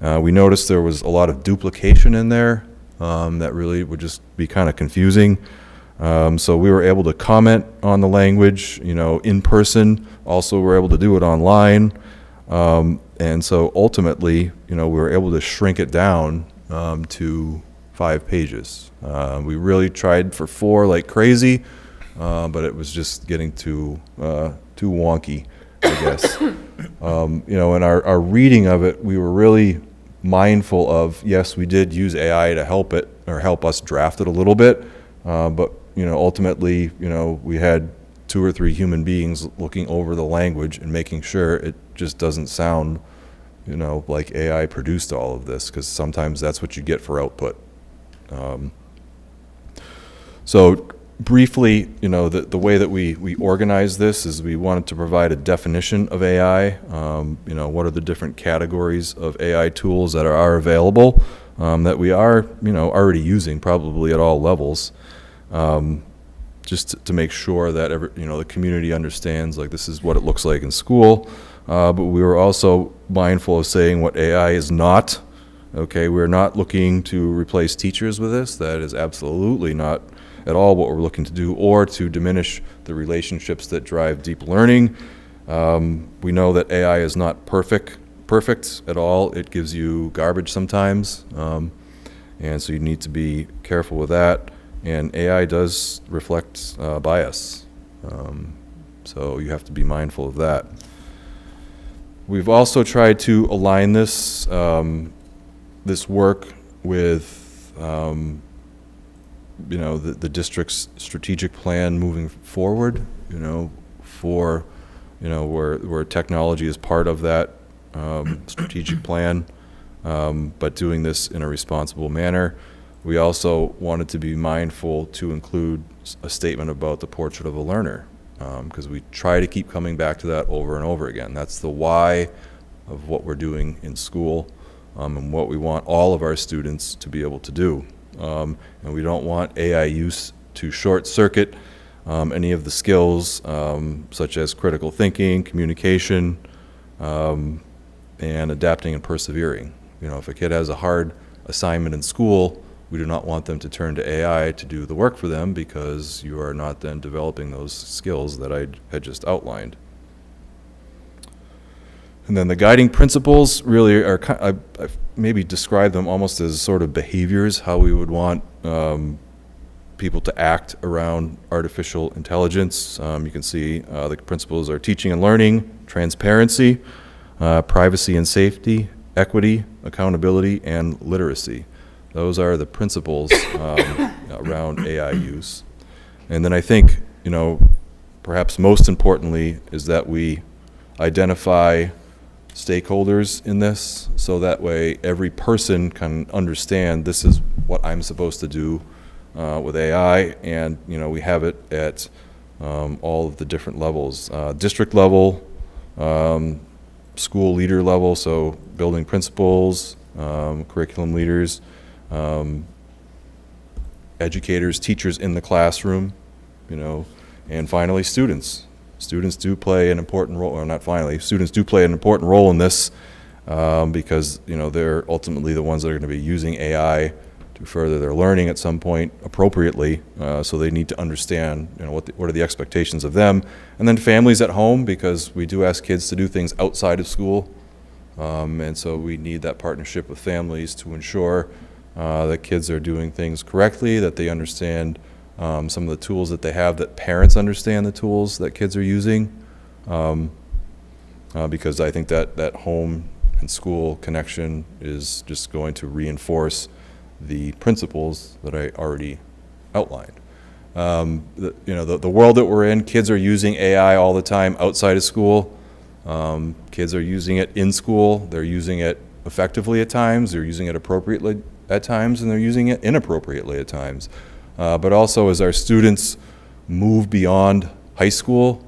We noticed there was a lot of duplication in there that really would just be kind of confusing. So we were able to comment on the language, in person. Also, we were able to do it online. And so ultimately, we were able to shrink it down to 5 pages. We really tried for 4 like crazy, but it was just getting too wonky, I guess. In our reading of it, we were really mindful of, yes, we did use AI to help us draft it a little bit, but ultimately, we had 2 or 3 human beings looking over the language and making sure it just doesn't sound, like AI produced all of this, because sometimes that's what you get for output. So briefly, the way that we organize this is we wanted to provide a definition of AI. What are the different categories of AI tools that are available that we are, already using probably at all levels. Just to make sure that the community understands, like, this is what it looks like in school. But we were also mindful of saying what AI is not. Okay, we're not looking to replace teachers with this. That is absolutely not at all what we're looking to do, or to diminish the relationships that drive deep learning. We know that AI is not perfect at all. It gives you garbage sometimes, and so you need to be careful with that. And AI does reflect bias, so you have to be mindful of that. We've also tried to align this work with the district's strategic plan moving forward, for where technology is part of that strategic plan, but doing this in a responsible manner. We also wanted to be mindful to include a statement about the portrait of a learner, because we try to keep coming back to that over and over again. That's the why of what we're doing in school, and what we want all of our students to be able to do. And we don't want AI use to short circuit any of the skills, such as critical thinking, communication, and adapting and persevering. If a kid has a hard assignment in school, we do not want them to turn to AI to do the work for them, because you are not then developing those skills that I had just outlined. And then the guiding principles really are, I've maybe described them almost as sort of behaviors, how we would want people to act around artificial intelligence. You can see the principles are teaching and learning, transparency, privacy and safety, equity, accountability, and literacy. Those are the principles around AI use. And then I think, perhaps most importantly is that we identify stakeholders in this, so that way every person can understand this is what I'm supposed to do with AI, and we have it at all of the different levels, district level, school leader level, so building principals, curriculum leaders, educators, teachers in the classroom, and finally students. Students do play an important role, or not finally, students do play an important role in this because, they're ultimately the ones that are going to be using AI to further their learning at some point appropriately. So they need to understand, what are the expectations of them. And then families at home, because we do ask kids to do things outside of school. And so we need that partnership with families to ensure that kids are doing things correctly, that they understand some of the tools that they have, that parents understand the tools that kids are using. Because I think that home and school connection is just going to reinforce the principles that I already outlined. The world that we're in, kids are using AI all the time outside of school. Kids are using it in school. They're using it effectively at times. They're using it appropriately at times, and they're using it inappropriately at times. But also, as our students move beyond high school,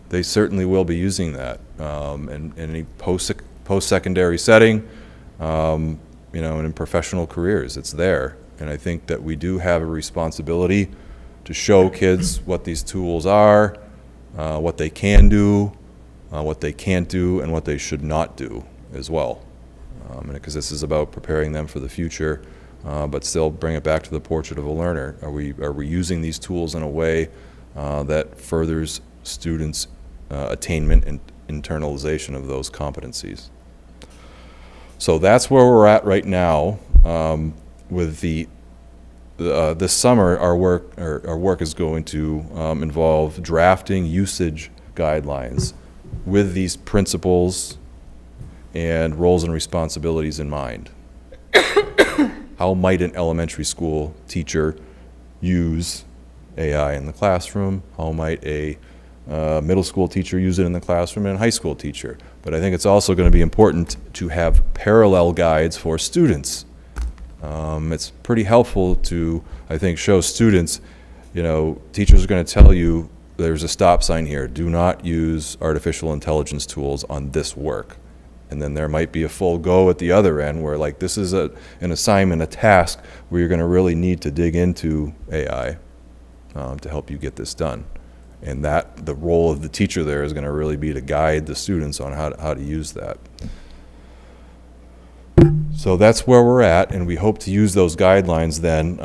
they certainly will be using that in any post-secondary setting, and in professional careers. It's there. And I think that we do have a responsibility to show kids what these tools are, what they can do, what they can't do, and what they should not do as well. Because this is about preparing them for the future, but still bring it back to the portrait of a learner. Are we using these tools in a way that furthers students' attainment and internalization of those competencies? So that's where we're at right now. With this summer, our work is going to involve drafting usage guidelines with these principles and roles and responsibilities in mind. How might an elementary school teacher use AI in the classroom? How might a middle school teacher use it in the classroom, and a high school teacher? But I think it's also going to be important to have parallel guides for students. It's pretty helpful to, I think, show students, teachers are going to tell you there's a stop sign here. Do not use artificial intelligence tools on this work. And then there might be a full go at the other end where, like, this is an assignment, a task where you're going to really need to dig into AI to help you get this done. And that the role of the teacher there is going to really be to guide the students on how to use that. So that's where we're at, and we hope to use those guidelines then,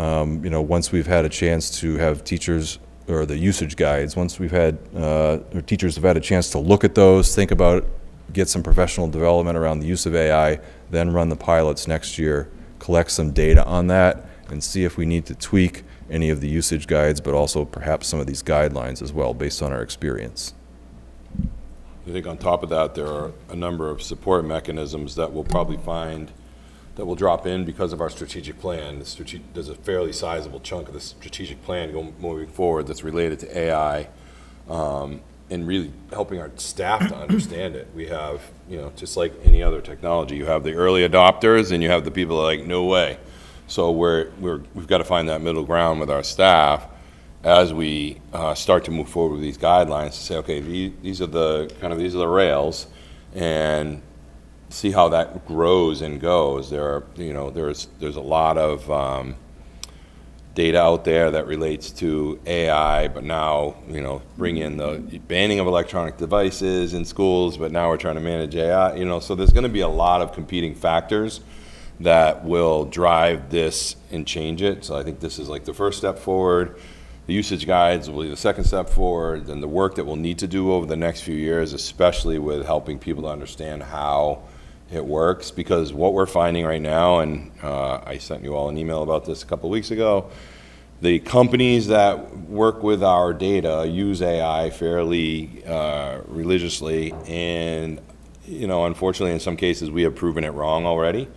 once we've had a chance to have teachers, or the usage guides, once we've had, or teachers have had a chance to look at those, think about it, get some professional development around the use of AI, then run the pilots next year, collect some data on that, and see if we need to tweak any of the usage guides, but also perhaps some of these guidelines as well, based on our experience. I think on top of that, there are a number of support mechanisms that we'll probably find that will drop in because of our strategic plan. There's a fairly sizable chunk of the strategic plan moving forward that's related to AI, and really helping our staff to understand it. We have, just like any other technology, you have the early adopters and you have the people that are like, no way. So we've got to find that middle ground with our staff as we start to move forward with these guidelines to say, okay, these are the rails, and see how that grows and goes. There's a lot of data out there that relates to AI, but now, bring in the banning of electronic devices in schools, but now we're trying to manage AI, so there's going to be a lot of competing factors that will drive this and change it. So I think this is like the first step forward. The usage guides will be the second step forward, and the work that we'll need to do over the next few years, especially with helping people to understand how it works, because what we're finding right now, and I sent you all an email about this a couple weeks ago, the companies that work with our data use AI fairly religiously, and unfortunately in some cases we have proven it wrong already.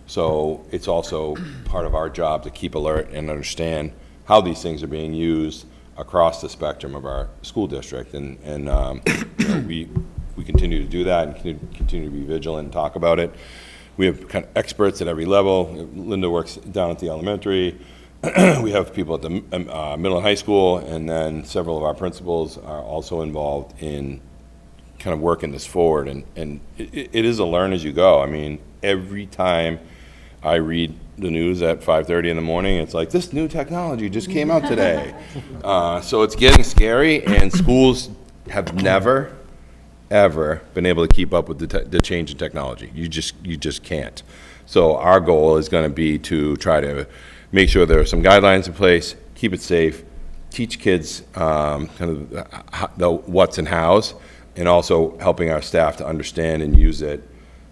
So it's also part of our job to keep alert and understand how these things are being used across the spectrum of our school district, and we continue to do that and continue to be vigilant and talk about it. We have kind of experts at every level. Linda works down at the elementary. we have people at the middle and high school, and then several of our principals are also involved in kind of working this forward. And it is a learn as you go. I mean, every time I read the news at 5:30 in the morning, it's like, this new technology just came out today. So it's getting scary, and schools have never, ever been able to keep up with the change in technology. You just can't. So our goal is going to be to try to make sure there are some guidelines in place, keep it safe, teach kids kind of the what's and hows, and also helping our staff to understand and use it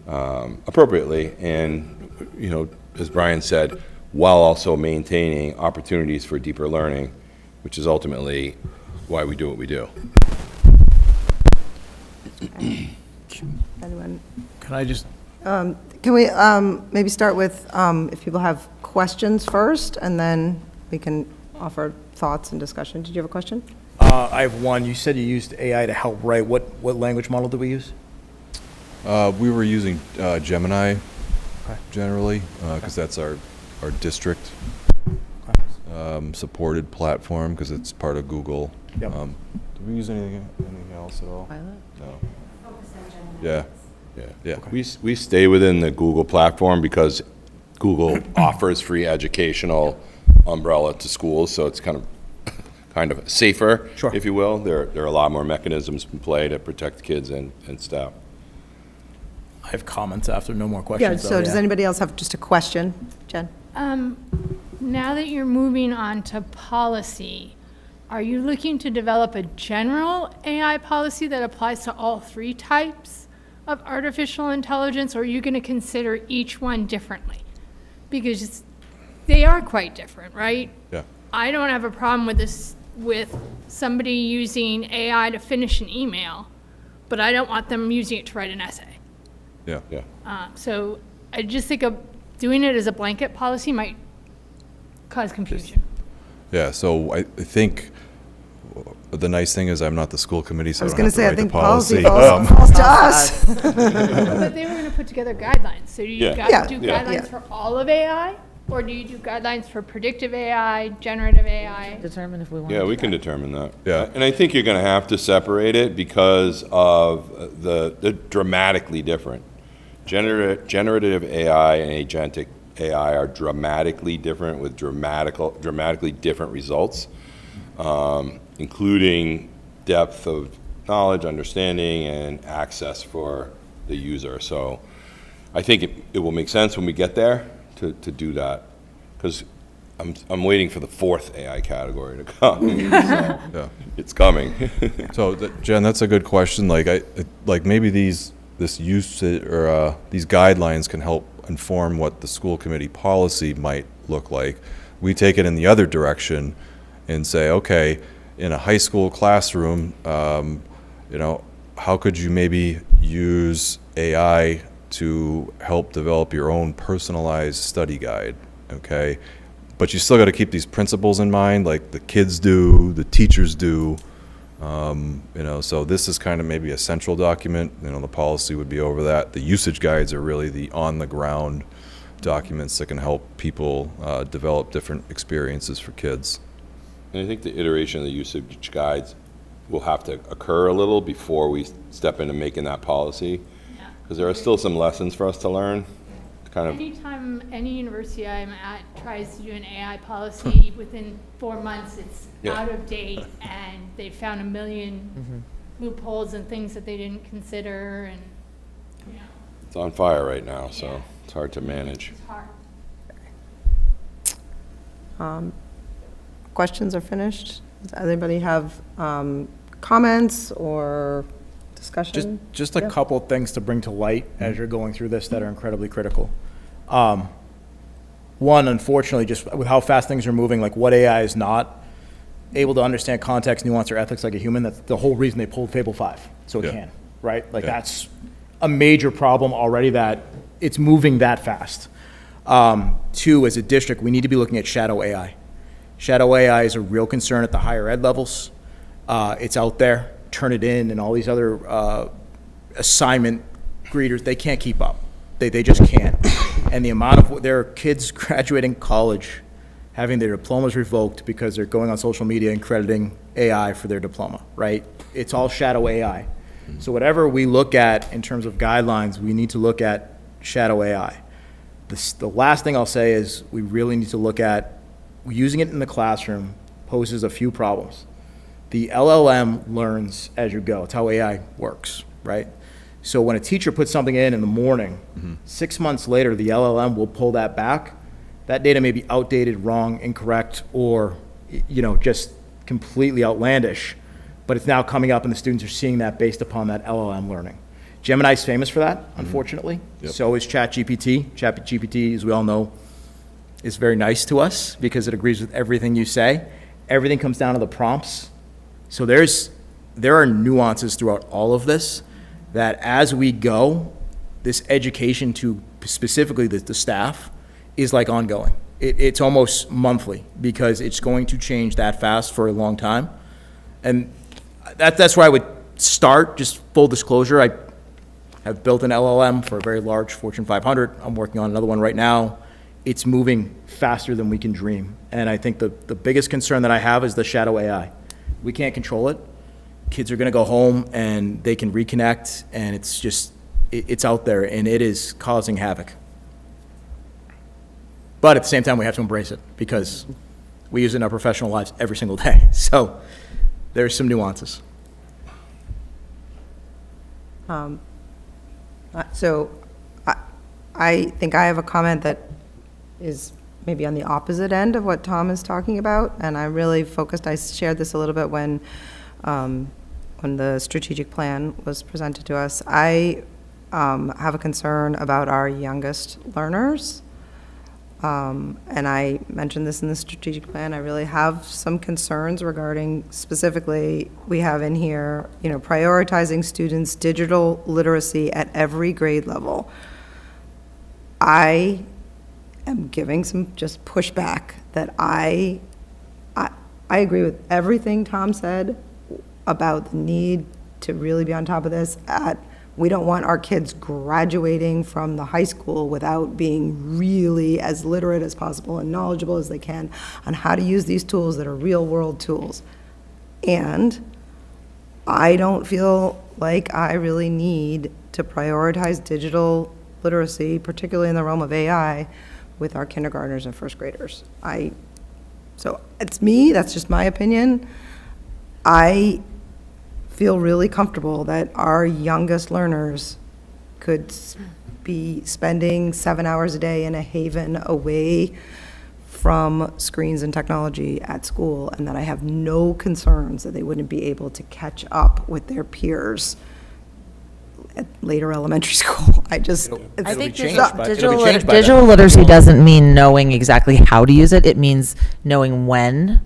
appropriately. And, you know, as Brian said, while also maintaining opportunities for deeper learning, which is ultimately why we do what we do. Anyone? Can I just, Can we maybe start with if people have questions first, and then we can offer thoughts and discussion. Did you have a question? I have one. You said you used AI to help write. What language model did we use? We were using Gemini generally, because that's our district supported platform, because it's part of Google. Yep. Did we use anything else at all? No. Yeah. Yeah. We stay within the Google platform because Google offers free educational umbrella to schools, so it's kind of safer, Sure. if you will. There are a lot more mechanisms in play to protect kids and staff. I have comments after, no more Yeah, questions. so does anybody else have just a question? Jen? Now that you're moving on to policy, are you looking to develop a general AI policy that applies to all three types of artificial intelligence, or are you going to consider each one differently? Because they are quite different, right? Yeah. I don't have a problem with this, with somebody using AI to finish an email, but I don't want them using it to write an essay. Yeah. So I just think of doing it as a blanket policy might cause confusion. Yeah, so I think the nice thing is I'm not the school committee, so I was I going don't to have say, to I write the think policy. policy falls to us. But they were going to put together guidelines. So do you Yeah. guys Yeah. do Yeah. guidelines Yeah. for all of AI? Or do you do guidelines for predictive AI, generative AI? Determine if we want. Yeah, we can determine that. Yeah. And I think you're going to have to separate it because of the dramatically different. Generative AI and agentic AI are dramatically different with dramatically different results, including depth of knowledge, understanding, and access for the user. So I think it will make sense when we get there to do that, because I'm waiting for the fourth AI category to come. So Yeah. it's coming. So, Jen, that's a good question. Like maybe this usage or these guidelines can help inform what the school committee policy might look like. We take it in the other direction and say, okay, in a high school classroom, how could you maybe use AI to help develop your own personalized study guide? Okay, but you still got to keep these principles in mind, like the kids do, the teachers do. So this is kind of maybe a central document. The policy would be over that. The usage guides are really the on-the-ground documents that can help people develop different experiences for kids. And I think the iteration of the usage guides will have to occur a little before we step into making that policy, because there are still some lessons for us to learn. Anytime any university I'm at tries to do an AI policy, within 4 months, it's Yeah. out of date, and they found a million loopholes and things that they didn't consider, and, It's on fire right now, so Yeah. it's hard to manage. it's hard. Questions are finished? Does anybody have comments or discussion? Just a Yeah. couple things to bring to light as you're going through this that are incredibly critical. One, unfortunately, just with how fast things are moving, like what AI is not able to understand context, nuance, or ethics like a human. That's the whole reason they pulled Fable 5, so it Yeah. can, right? Like Yeah. that's a major problem already that it's moving that fast. Two, as a district, we need to be looking at shadow AI. Shadow AI is a real concern at the higher ed levels. It's out there, Turnitin and all these other assignment greeters, they can't keep up. They just can't. And the amount of their kids graduating college having their diplomas revoked because they're going on social media and crediting AI for their diploma, right? It's all shadow AI. So whatever we look at in terms of guidelines, we need to look at shadow AI. The last thing I'll say is we really need to look at using it in the classroom poses a few problems. The LLM learns as you go. It's how AI works, right? So when a teacher puts something in the morning, 6 months later, the LLM will pull that back. That data may be outdated, wrong, incorrect, or just completely outlandish, but it's now coming up and the students are seeing that based upon that LLM learning. Gemini's famous for that, unfortunately. Yep. So is ChatGPT. ChatGPT, as we all know, is very nice to us because it agrees with everything you say. Everything comes down to the prompts. So there are nuances throughout all of this that as we go, this education to specifically the staff is like ongoing. It's almost monthly because it's going to change that fast for a long time. And that's where I would start, just full disclosure. I have built an LLM for a very large Fortune 500. I'm working on another one right now. It's moving faster than we can dream. And I think the biggest concern that I have is the shadow AI. We can't control it. Kids are going to go home and they can reconnect, and it's out there, and it is causing havoc. But at the same time, we have to embrace it because we use it in our professional lives every single day. So there's some nuances. So I think I have a comment that is maybe on the opposite end of what Tom is talking about, and I really focused, I shared this a little bit when the strategic plan was presented to us. I have a concern about our youngest learners, and I mentioned this in the strategic plan. I really have some concerns regarding, specifically, we have in here, prioritizing students' digital literacy at every grade level. I am giving some just pushback that I agree with everything Tom said about the need to really be on top of this. We don't want our kids graduating from the high school without being really as literate as possible and knowledgeable as they can on how to use these tools that are real-world tools. And I don't feel like I really need to prioritize digital literacy, particularly in the realm of AI, with our kindergartners and first graders. So it's me, that's just my opinion. I feel really comfortable that our youngest learners could be spending 7 hours a day in a haven away from screens and technology at school, and that I have no concerns that they wouldn't be able to catch up with their peers at later elementary school. I think digital digital literacy doesn't mean knowing exactly how to use it. It means knowing when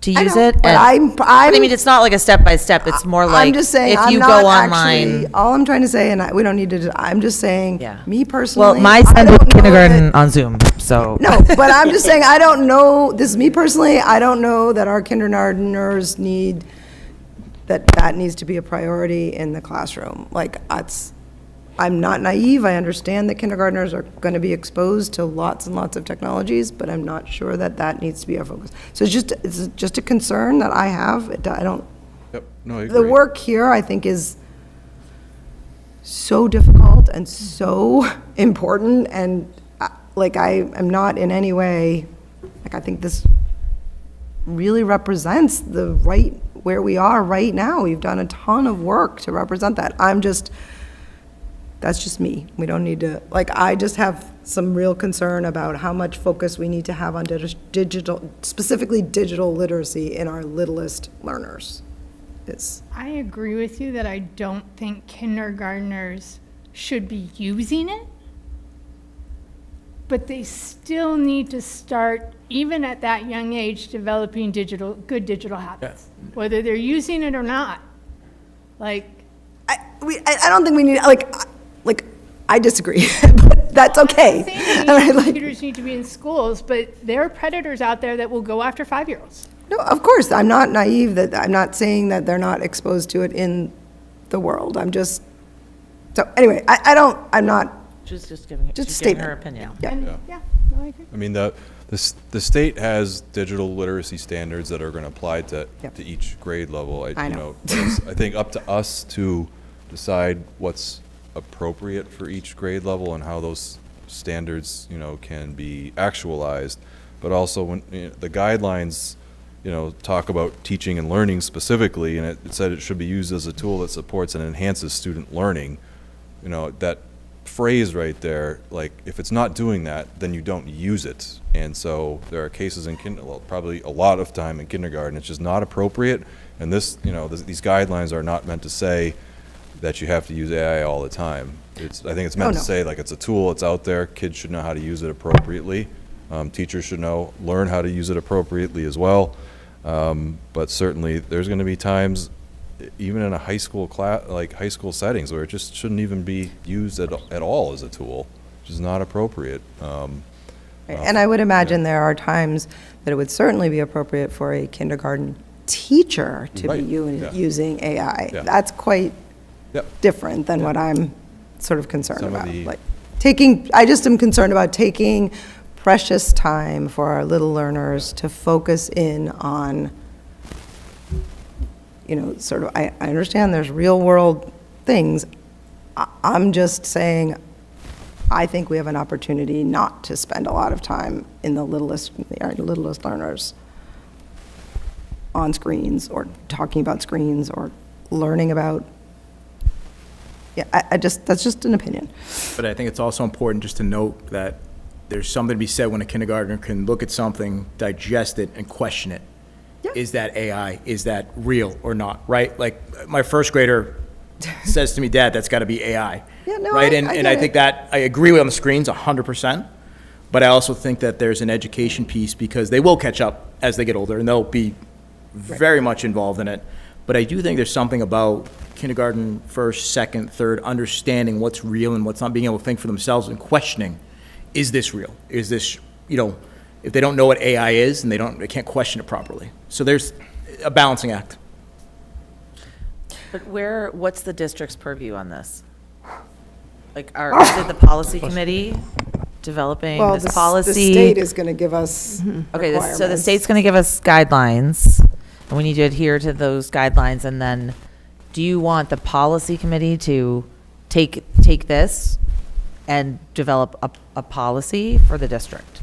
to use it. But I mean, it's not like a step by step. It's more like I'm just saying, if you I'm go not online. actually, all I'm trying to say, and we don't need to, I'm just saying, Yeah. me personally. Well, my I son did don't know kindergarten that- on Zoom, so. No, but I'm just saying, I don't know, this is me personally, I don't know that our kindergartners need, that needs to be a priority in the classroom. Like, I'm not naive, I understand that kindergartners are going to be exposed to lots and lots of technologies, but I'm not sure that needs to be our focus. So it's just a concern that I have. I don't, Yep, no, I the agree. work here, I think, is so difficult and so important, and I am not in any way, I think this really represents the right, where we are right now. We've done a ton of work to represent that. That's just me. We don't need to, I just have some real concern about how much focus we need to have on digital, specifically digital literacy in our littlest learners. I agree with you that I don't think kindergartners should be using it, but they still need to start, even at that young age, developing good digital habits, whether they're using it or not. I don't think we need, I disagree, but that's okay. Computers need to be in schools, but there are predators out there that will go after 5-year-olds. No, of course, I'm not naive, I'm not saying that they're not exposed to it in the world. So anyway, I'm not, Just giving Just a giving her statement. opinion. yeah. Yeah, I mean, the state has digital literacy standards that are going to apply to each grade level. I know. It's, I think, up to us to decide what's appropriate for each grade level and how those standards, can be actualized. But also, when the guidelines, talk about teaching and learning specifically, and it said it should be used as a tool that supports and enhances student learning. That phrase right there, like, if it's not doing that, then you don't use it. And so there are cases in probably a lot of time in kindergarten, it's just not appropriate. And these guidelines are not meant to say that you have to use AI all the time. I think it's meant to say, like, it's a tool, it's out there, kids should know how to use it appropriately. Teachers should learn how to use it appropriately as well. But certainly there's going to be times, even in a high school class, like high school settings, where it just shouldn't even be used at all as a tool, which is not appropriate. And I would imagine there are times that it would certainly be appropriate for a kindergarten teacher to be using AI. Yeah. That's quite Yep. different than what I'm sort of concerned Some of about. the- Like I just am concerned about taking precious time for our little learners to focus in on, sort of, I understand there's real world things. I'm just saying, I think we have an opportunity not to spend a lot of time in our littlest learners on screens or talking about screens or learning about. Yeah, that's just an opinion. But I think it's also important just to note that there's something to be said when a kindergartner can look at something, digest it, and question it. Yeah. Is that AI? Is that real or not, right? Like, my first grader says to me, Dad, that's got to be AI. Yeah, no, right? I And get I it. think that, I agree with on the screens 100%, but I also think that there's an education piece because they will catch up as they get older and they'll be very much involved in it. But I do think there's something about kindergarten, first, second, third, understanding what's real and what's not, being able to think for themselves and questioning, is this real? Is this, if they don't know what AI is and they can't question it properly. So there's a balancing act. But what's the district's purview on this? Like, is it the policy committee developing Well, this policy? the state is going to give us Okay, so the requirements. state's going to give us guidelines, and we need to adhere to those guidelines, and then do you want the policy committee to take this and develop a policy for the district?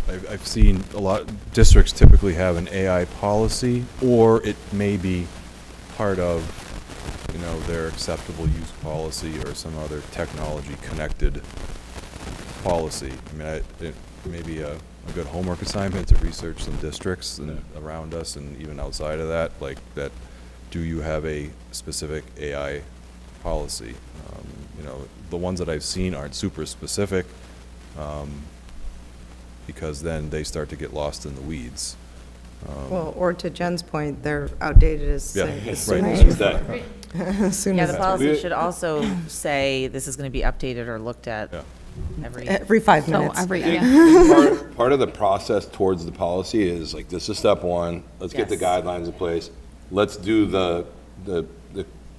I've seen a lot, districts typically have an AI policy, or it may be part of, their acceptable use policy or some other technology-connected policy. I mean, it may be a good homework assignment to research some districts around us and even outside of that, like that, do you have a specific AI policy? The ones that I've seen aren't super specific, because then they start to get lost in the weeds. Well, or to Jen's point, they're outdated as soon Right. as you as soon Yeah, as the policy should also say this is going to be updated or looked at every 5 minutes. Part of the process towards the policy is like, this is step one, let's get the guidelines in place, let's do the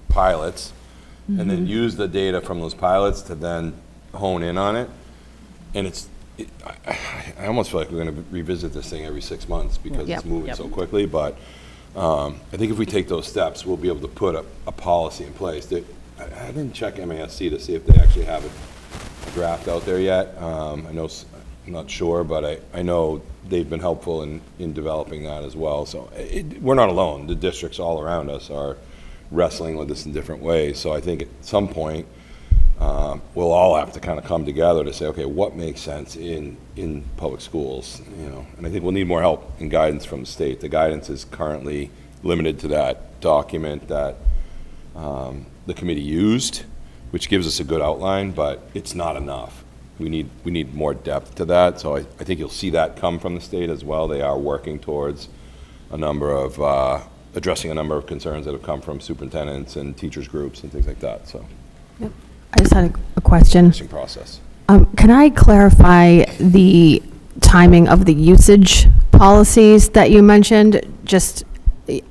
pilots, and then use the data from those pilots to then hone in on it. And I almost feel like we're going to revisit this thing every 6 months because it's moving so quickly, but I think if we take those steps, we'll be able to put a policy in place. I didn't check MASC to see if they actually have a draft out there yet. I'm not sure, but I know they've been helpful in developing that as well. So we're not alone. The districts all around us are wrestling with this in different ways. So I think at some point, we'll all have to kind of come together to say, okay, what makes sense in public schools, and I think we'll need more help and guidance from the state. The guidance is currently limited to that document that the committee used, which gives us a good outline, but it's not enough. We need more depth to that, so I think you'll see that come from the state as well. They are working towards addressing a number of concerns that have come from superintendents and teachers groups and things like that, so. I just had a question. Interesting process. Can I clarify the timing of the usage policies that you mentioned?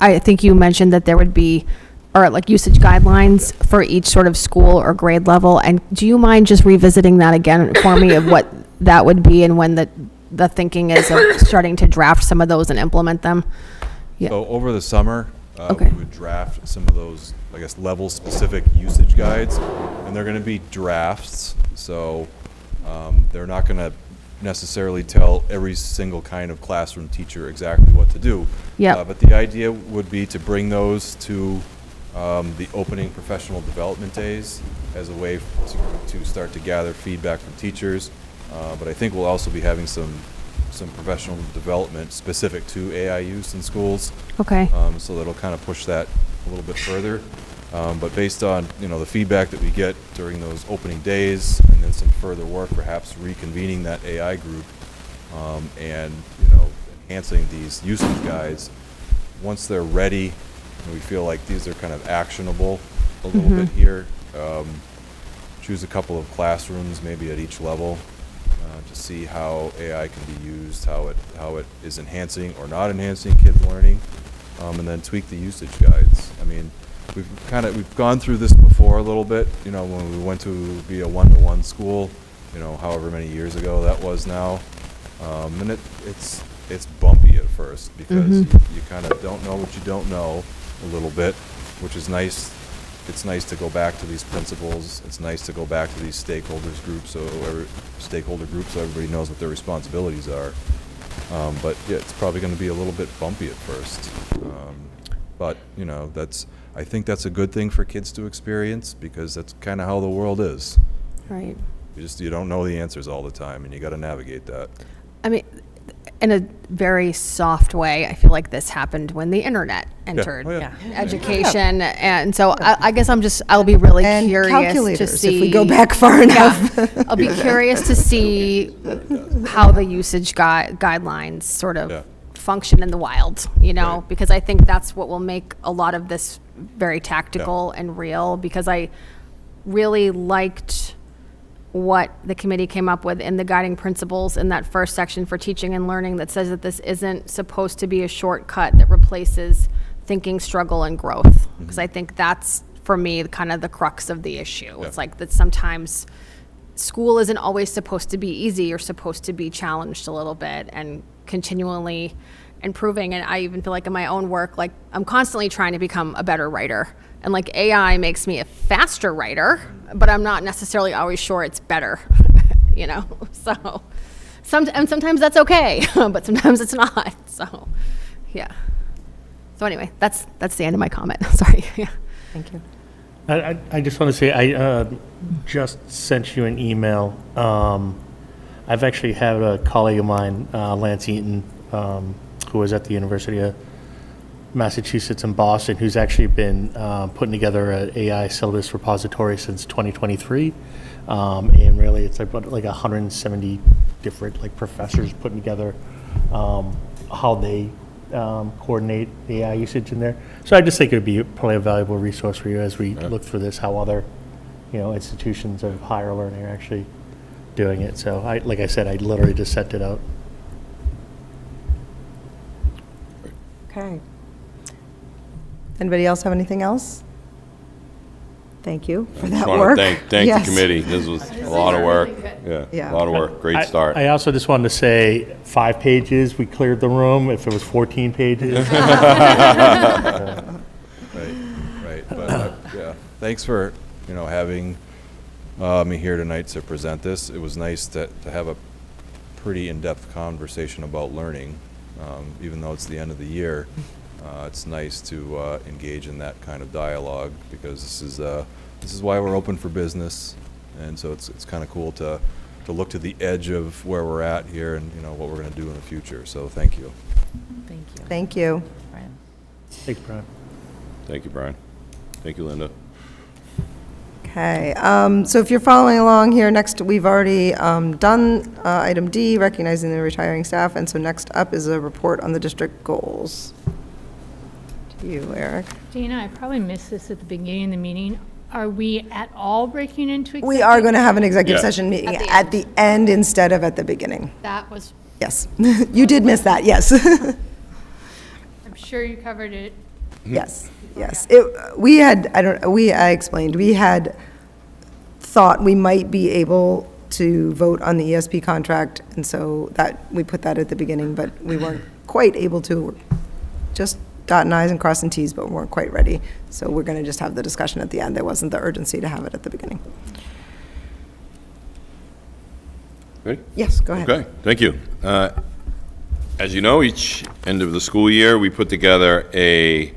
I think you mentioned that there would be, or like usage guidelines for each sort of school or grade level. And do you mind just revisiting that again for me of what that would be and when the thinking is of starting to draft some of those and implement them? Yeah. So over the summer, Okay. we would draft some of those, I guess, level-specific usage guides, and they're going to be drafts, so they're not going to necessarily tell every single kind of classroom teacher exactly what to do. Yep. But the idea would be to bring those to the opening professional development days as a way to start to gather feedback from teachers. But I think we'll also be having some professional development specific to AI use in schools. Okay. So that'll kind of push that a little bit further. But based on, the feedback that we get during those opening days and then some further work, perhaps reconvening that AI group and, enhancing these usage guides, once they're ready, and we feel like these are kind of actionable a little bit here, choose a couple of classrooms maybe at each level to see how AI can be used, how it is enhancing or not enhancing kids' learning, and then tweak the usage guides. I mean, we've gone through this before a little bit, when we went to be a one-to-one school, however many years ago that was now, and it's bumpy at first because you kind of don't know what you don't know a little bit, which is nice. It's nice to go back to these principles. It's nice to go back to these stakeholder groups, so everybody knows what their responsibilities are. But yeah, it's probably going to be a little bit bumpy at first. But I think that's a good thing for kids to experience because that's kind of how the world is. Right. You don't know the answers all the time, and you got to navigate that. I mean, in a very soft way, I feel like this happened when the internet entered Oh, yeah. education. And so I guess I'll be really And curious to calculators, see. if we go back far enough. I'll be curious to see how the usage guidelines sort of Yeah. function in the wild, Right. because I think that's what will make a lot of this very tactical and real, because I really liked what the committee came up with in the guiding principles in that first section for teaching and learning that says that this isn't supposed to be a shortcut that replaces thinking, struggle, and growth. Because I think that's, for me, kind of the crux of the issue. It's like that sometimes school isn't always supposed to be easy. You're supposed to be challenged a little bit and continually improving. And I even feel like in my own work, like I'm constantly trying to become a better writer. And like AI makes me a faster writer, but I'm not necessarily always sure it's better, So sometimes that's okay, but sometimes it's not. So, yeah. So anyway, that's the end of my comment. Sorry. Yeah. Thank you. I just want to say, I just sent you an email. I've actually had a colleague of mine, Lance Eaton, who was at the University of Massachusetts in Boston, who's actually been putting together an AI syllabus repository since 2023. And really, it's like 170 different professors putting together how they coordinate AI usage in there. So I just think it would be probably a valuable resource for you as we look through this, how other institutions of higher learning are actually doing it. So like I said, I literally just sent it out. Okay. Anybody else have anything else? Thank you for that Just want work. to thank the Yes. committee. This was a lot of work. Yeah. A lot of work. Great start. I also just wanted to say 5 pages, we cleared the room. If it was 14 pages. Right. But yeah, thanks for having me here tonight to present this. It was nice to have a pretty in-depth conversation about learning, even though it's the end of the year. It's nice to engage in that kind of dialogue because this is why we're open for business, and so it's kind of cool to look to the edge of where we're at here and what we're going to do in the future. So thank you. Thank you. Thank you. Brian. Thanks, Brian. Thank you, Brian. Thank you, Linda. Okay, so if you're following along here, next, we've already done item D, recognizing the retiring staff, and so next up is a report on the district goals. To you, Eric. Dana, I probably missed this at the beginning of the meeting. Are we at all breaking into executive? We are going to have an executive Yeah. session meeting at the end instead of at the beginning. That was, Yes, you did miss that, yes. I'm sure you covered it. Yes, yes. I explained, we had thought we might be able to vote on the ESP contract, and so we put that at the beginning, but we weren't quite able to. We're just dotting i's and crossing t's, but we weren't quite ready. So we're going to just have the discussion at the end. There wasn't the urgency to have it at the beginning. Ready? Yes, go ahead. Okay, thank you. As you know, each end of the school year, we put together a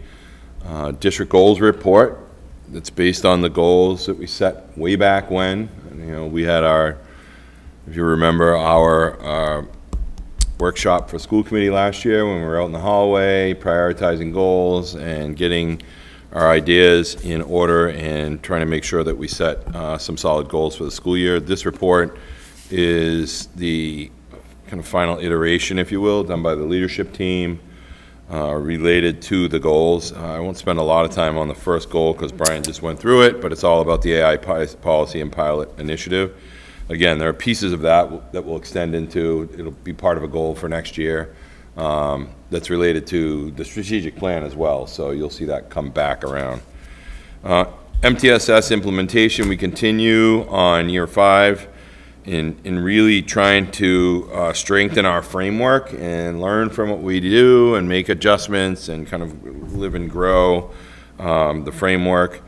district goals report that's based on the goals that we set way back when. And, we had if you remember, our workshop for school committee last year when we were out in the hallway prioritizing goals and getting our ideas in order and trying to make sure that we set some solid goals for the school year. This report is the kind of final iteration, if you will, done by the leadership team related to the goals. I won't spend a lot of time on the first goal because Brian just went through it, but it's all about the AI policy and pilot initiative. Again, there are pieces of that will extend into, it'll be part of a goal for next year that's related to the strategic plan as well, so you'll see that come back around. MTSS implementation, we continue on year 5 in really trying to strengthen our framework and learn from what we do and make adjustments and kind of live and grow the framework.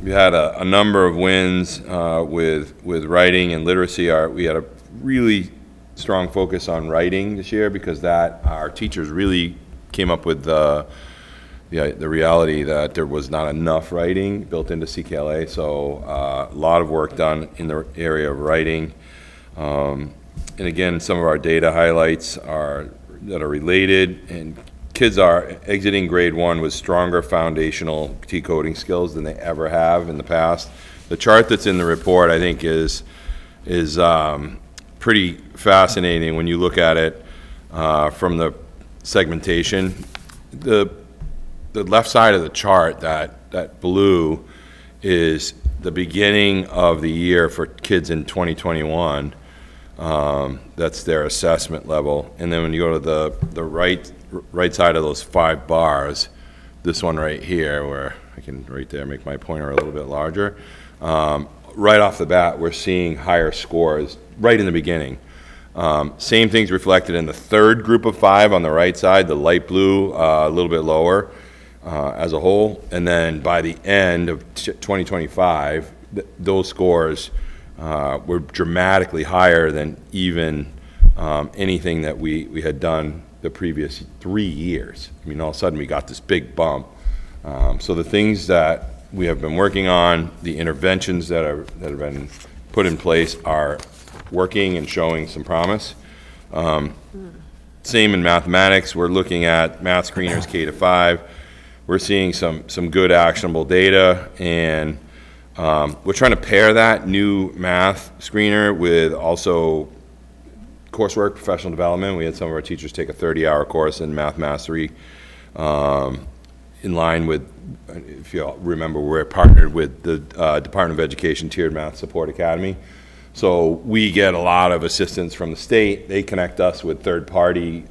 We had a number of wins with writing and literacy. We had a really strong focus on writing this year because our teachers really came up with the reality that there was not enough writing built into CKLA. So a lot of work done in the area of writing. And again, some of our data highlights that are related, and kids are exiting grade 1 with stronger foundational T-coding skills than they ever have in the past. The chart that's in the report, I think, is pretty fascinating when you look at it from the segmentation. The left side of the chart, that blue, is the beginning of the year for kids in 2021. That's their assessment level. And then when you go to the right side of those 5 bars, this one right here, where I can right there make my pointer a little bit larger, right off the bat, we're seeing higher scores right in the beginning. Same things reflected in the third group of 5 on the right side, the light blue, a little bit lower as a whole. And then by the end of 2025, those scores were dramatically higher than even anything that we had done the previous 3 years. I mean, all of a sudden we got this big bump. So the things that we have been working on, the interventions that have been put in place are working and showing some promise. Same in mathematics. We're looking at math screeners K-5. We're seeing some good actionable data, and we're trying to pair that new math screener with also coursework, professional development. We had some of our teachers take a 30-hour course in Math Mastery in line with, if you all remember, we're partnered with the Department of Education Tiered Math Support Academy. So we get a lot of assistance from the state. They connect us with third-party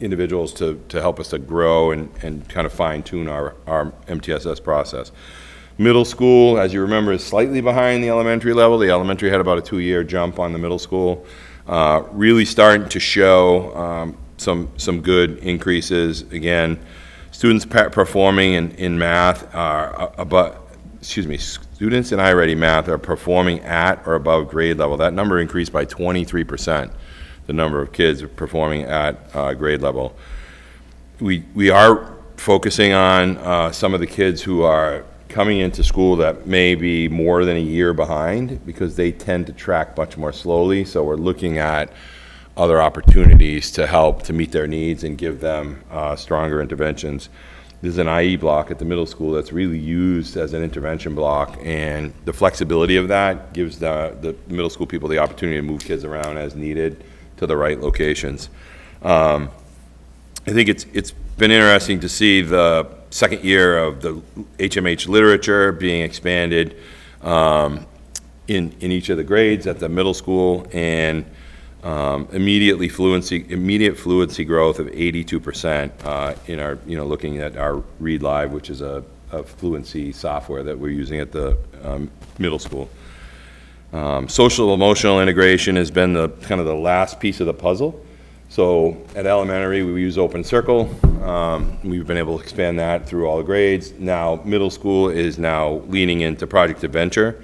individuals to help us to grow and kind of fine-tune our MTSS process. Middle school, as you remember, is slightly behind the elementary level. The elementary had about a 2-year jump on the middle school. Really starting to show some good increases. Again, students performing in math are students in iReady Math are performing at or above grade level. That number increased by 23%, the number of kids performing at grade level. We are focusing on some of the kids who are coming into school that may be more than a year behind because they tend to track much more slowly. So we're looking at other opportunities to help to meet their needs and give them stronger interventions. There's an IE block at the middle school that's really used as an intervention block, and the flexibility of that gives the middle school people the opportunity to move kids around as needed to the right locations. I think it's been interesting to see the second year of the HMH literature being expanded in each of the grades at the middle school, and immediate fluency growth of 82% in our, looking at our Read Live, which is a fluency software that we're using at the middle school. Social emotional integration has been the kind of the last piece of the puzzle. So at elementary, we use Open Circle. We've been able to expand that through all the grades. Now, middle school is now leaning into Project Adventure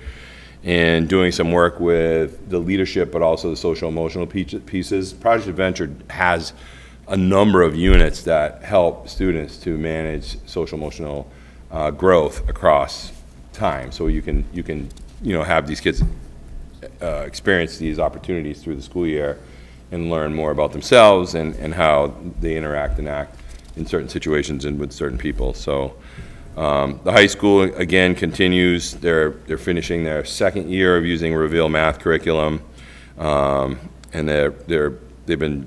and doing some work with the leadership, but also the social emotional pieces. Project Adventure has a number of units that help students to manage social emotional growth across time. So you can have these kids experience these opportunities through the school year and learn more about themselves and how they interact and act in certain situations and with certain people. So the high school, again, continues. They're finishing their second year of using Reveal math curriculum, and they've been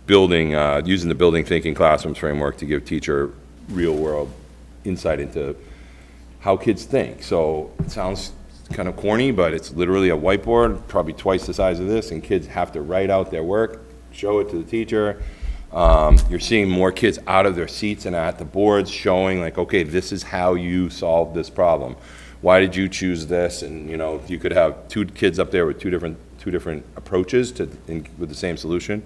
building, using the Building Thinking Classrooms framework to give teacher real-world insight into how kids think. So it sounds kind of corny, but it's literally a whiteboard, probably twice the size of this, and kids have to write out their work, show it to the teacher. You're seeing more kids out of their seats and at the boards showing like, okay, this is how you solve this problem. Why did you choose this? And you could have two kids up there with two different approaches with the same solution.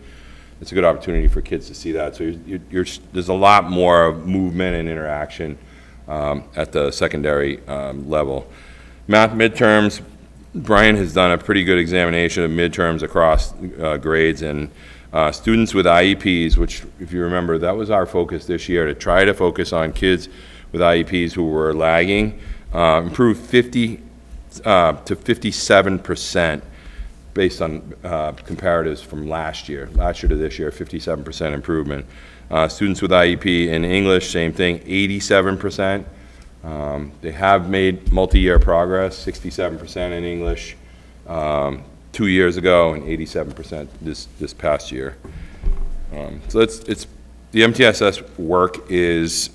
It's a good opportunity for kids to see that. So there's a lot more movement and interaction at the secondary level. Math midterms, Brian has done a pretty good examination of midterms across grades, and students with IEPs, which, if you remember, that was our focus this year, to try to focus on kids with IEPs who were lagging, improved 50 to 57% based on comparatives from last year to this year, 57% improvement. Students with IEP in English, same thing, 87%. They have made multi-year progress, 67% in English 2 years ago and 87% this past year. So it's the MTSS work is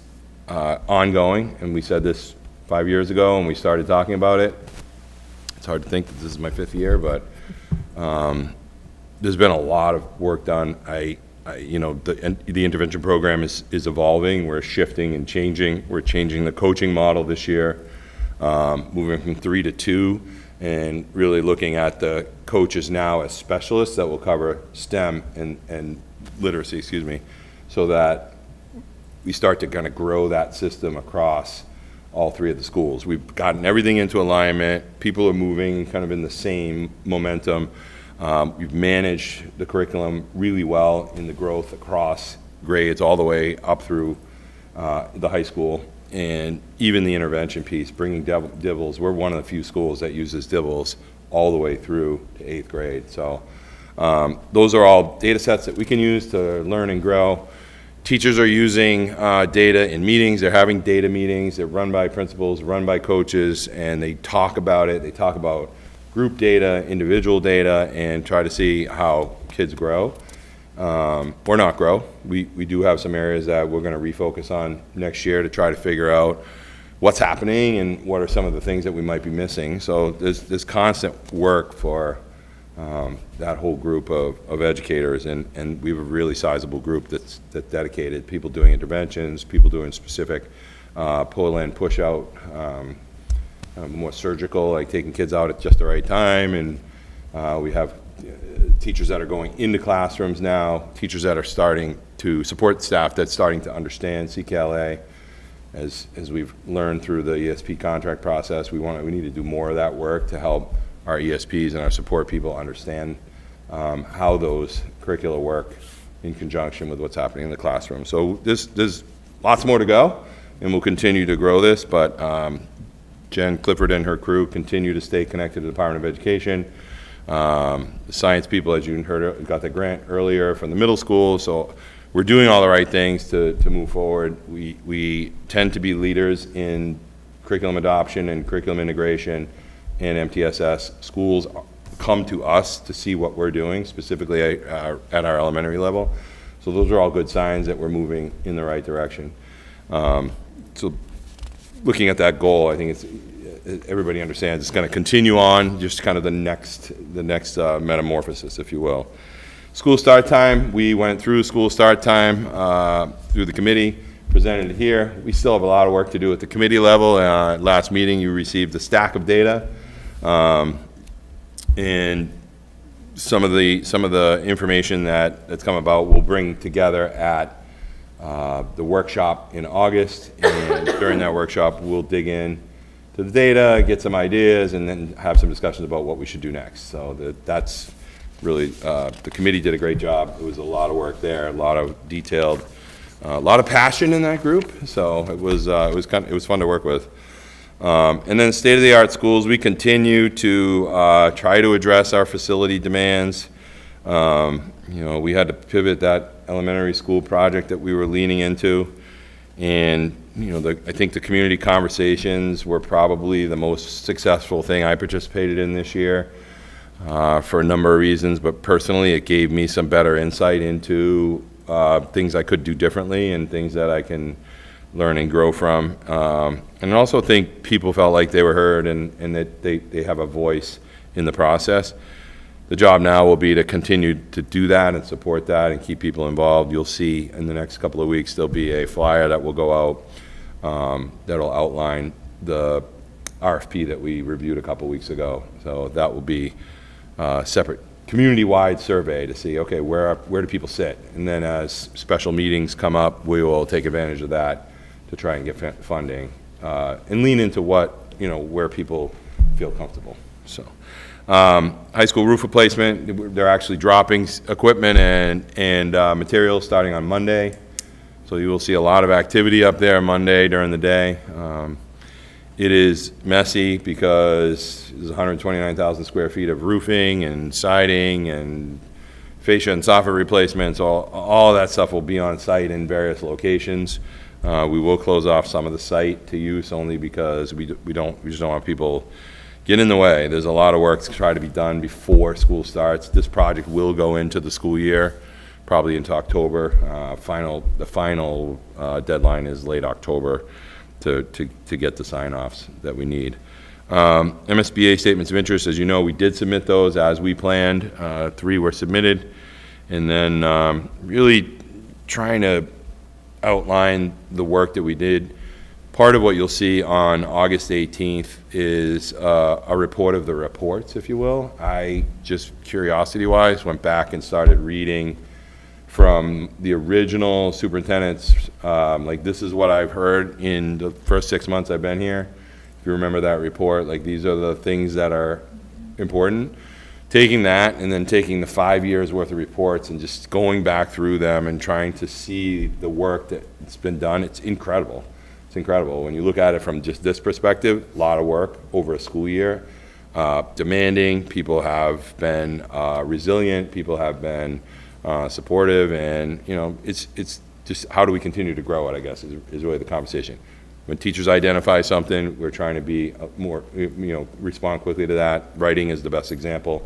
ongoing, and we said this 5 years ago when we started talking about it. It's hard to think that this is my 5th year, but there's been a lot of work done. The intervention program is evolving. We're shifting and changing. We're changing the coaching model this year, moving from 3 to 2, and really looking at the coaches now as specialists that will cover STEM and literacy, so that we start to kind of grow that system across all 3 of the schools. We've gotten everything into alignment. People are moving kind of in the same momentum. We've managed the curriculum really well in the growth across grades all the way up through the high school, and even the intervention piece, bringing DIBELS. We're one of the few schools that uses DIBELS all the way through to 8th grade. So those are all data sets that we can use to learn and grow. Teachers are using data in meetings. They're having data meetings. They're run by principals, run by coaches, and they talk about it. They talk about group data, individual data, and try to see how kids grow or not grow. We do have some areas that we're going to refocus on next year to try to figure out what's happening and what are some of the things that we might be missing. So there's constant work for that whole group of educators, and we have a really sizable group that's dedicated, people doing interventions, people doing specific pull in, push out, more surgical, like taking kids out at just the right time, and we have teachers that are going into classrooms now, teachers that are starting to support staff that's starting to understand CKLA. As we've learned through the ESP contract process, we need to do more of that work to help our ESPs and our support people understand how those curricula work in conjunction with what's happening in the classroom. So there's lots more to go, and we'll continue to grow this, but Jen Clifford and her crew continue to stay connected to the Department of Education. The science people, as you heard, got the grant earlier from the middle school, so we're doing all the right things to move forward. We tend to be leaders in curriculum adoption and curriculum integration in MTSS. Schools come to us to see what we're doing, specifically at our elementary level. So those are all good signs that we're moving in the right direction. So looking at that goal, I think everybody understands it's going to continue on, just kind of the next metamorphosis, if you will. School start time, we went through school start time through the committee, presented it here. We still have a lot of work to do at the committee level. Last meeting, you received a stack of data. And some of the information that's come about we'll bring together at the workshop in August, and during that workshop, we'll dig in to the data, get some ideas, and then have some discussions about what we should do next. So that's really, the committee did a great job. It was a lot of work there, a lot of detailed, a lot of passion in that group. So it was fun to work with. And then state-of-the-art schools, we continue to try to address our facility demands. We had to pivot that elementary school project that we were leaning into. And, I think the community conversations were probably the most successful thing I participated in this year for a number of reasons. But personally, it gave me some better insight into things I could do differently and things that I can learn and grow from. And I also think people felt like they were heard and that they have a voice in the process. The job now will be to continue to do that and support that and keep people involved. You'll see in the next couple of weeks there'll be a flyer that will go out that'll outline the RFP that we reviewed a couple weeks ago. So that will be a separate community-wide survey to see, okay, where do people sit? And then as special meetings come up, we will take advantage of that to try and get funding and lean into where people feel comfortable. So. High school roof replacement, they're actually dropping equipment and materials starting on Monday. So you will see a lot of activity up there Monday during the day. It is messy because there's 129,000 square feet of roofing and siding and fascia and soffit replacements. All that stuff will be on site in various locations. We will close off some of the site to use only because we just don't want people get in the way. There's a lot of work to try to be done before school starts. This project will go into the school year, probably into October. The final deadline is late October to get the sign-offs that we need. MSBA statements of interest, as you know, we did submit those as we planned. 3 were submitted. And then really trying to outline the work that we did. Part of what you'll see on August 18th is a report of the reports, if you will. I just curiosity-wise went back and started reading from the original superintendents. This is what I've heard in the first 6 months I've been here. If you remember that report, these are the things that are important. Taking that and then taking the 5 years worth of reports and just going back through them and trying to see the work that's been done, it's incredible. It's incredible. When you look at it from just this perspective, a lot of work over a school year, demanding. People have been resilient. People have been supportive, and it's just how do we continue to grow it, I guess, is really the conversation. When teachers identify something, we're trying to be more, respond quickly to that. Writing is the best example.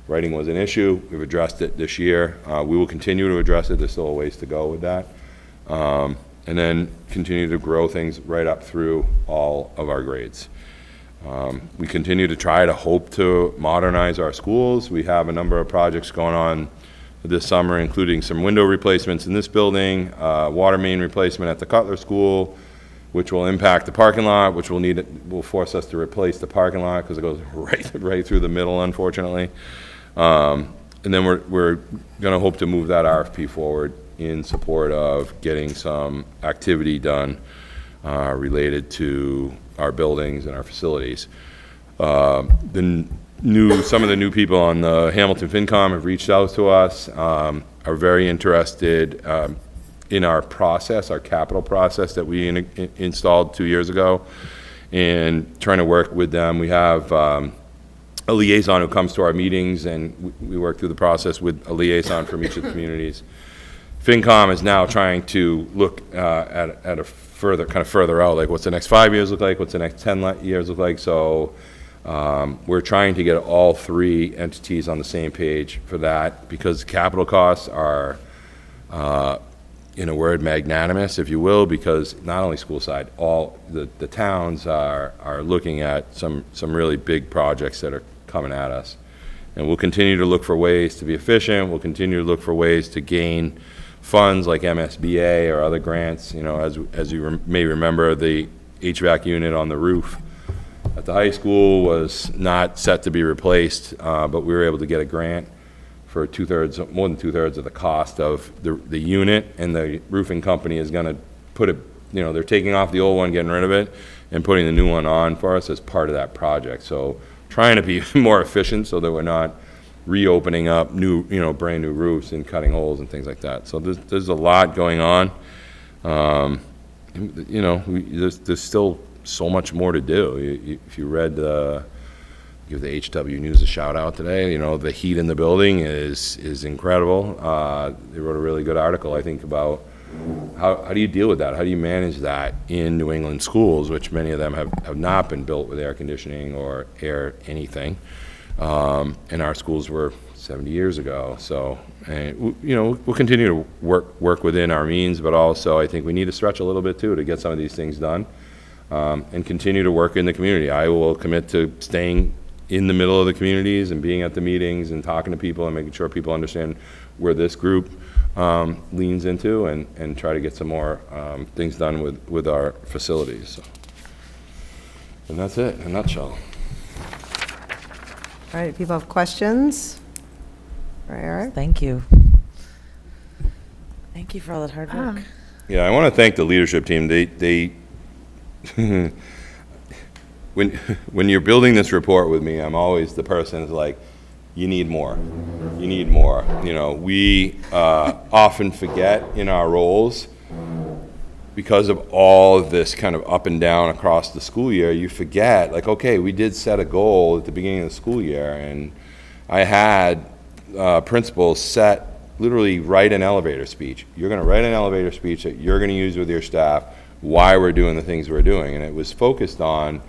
Writing was an issue. We've addressed it this year. We will continue to address it. There's still a ways to go with that. And then continue to grow things right up through all of our grades. We continue to try to hope to modernize our schools. We have a number of projects going on this summer, including some window replacements in this building, water main replacement at the Cutler School, which will impact the parking lot, which will force us to replace the parking lot because it goes right through the middle, unfortunately. And then we're going to hope to move that RFP forward in support of getting some activity done related to our buildings and our facilities. Some of the new people on the Hamilton FinCom have reached out to us, are very interested in our process, our capital process that we installed 2 years ago, and trying to work with them. We have a liaison who comes to our meetings, and we work through the process with a liaison from each of the communities. FinCom is now trying to look at a further out, like what's the next 5 years look like, what's the next 10 years look like. So we're trying to get all 3 entities on the same page for that, because capital costs are, in a word, magnanimous, if you will, because not only school side, all the towns are looking at some really big projects that are coming at us. And we'll continue to look for ways to be efficient. We'll continue to look for ways to gain funds like MSBA or other grants. As you may remember, the HVAC unit on the roof at the high school was not set to be replaced, but we were able to get a grant for more than two-thirds of the cost of the unit, and the roofing company is gonna put it, they're taking off the old one, getting rid of it, and putting the new one on for us as part of that project. So trying to be more efficient so that we're not reopening up new, brand new roofs and cutting holes and things like that. So there's a lot going on. There's still so much more to do. If you read give the HW News a shout out today, the heat in the building is incredible. They wrote a really good article, I think, about how do you deal with that? How do you manage that in New England schools, which many of them have not been built with air conditioning or air anything. And our schools were 70 years ago. So, we'll continue to work within our means, but also I think we need to stretch a little bit too to get some of these things done, and continue to work in the community. I will commit to staying in the middle of the communities and being at the meetings and talking to people and making sure people understand where this group leans into, and try to get some more things done with our facilities. So. And that's it in a nutshell. All right, people have questions? All right, Eric? Thank you. Thank you for all that hard work. Yeah, I want to thank the leadership team. They when you're building this report with me, I'm always the person who's like, you need more. You need more. We often forget in our roles, because of all of this kind of up and down across the school year, you forget, like, okay, we did set a goal at the beginning of the school year, and I had principals literally write an elevator speech. You're going to write an elevator speech that you're going to use with your staff, why we're doing the things we're doing. And it was focused on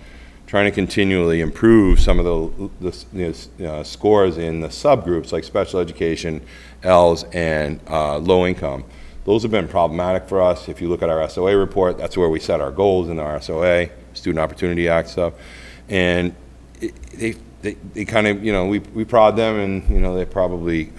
trying to continually improve some of the scores in the subgroups like special education, ELS, and low income. Those have been problematic for us. If you look at our SOA report, that's where we set our goals in our SOA, Student Opportunity Act stuff. And they kind of, we prod them, and, they're probably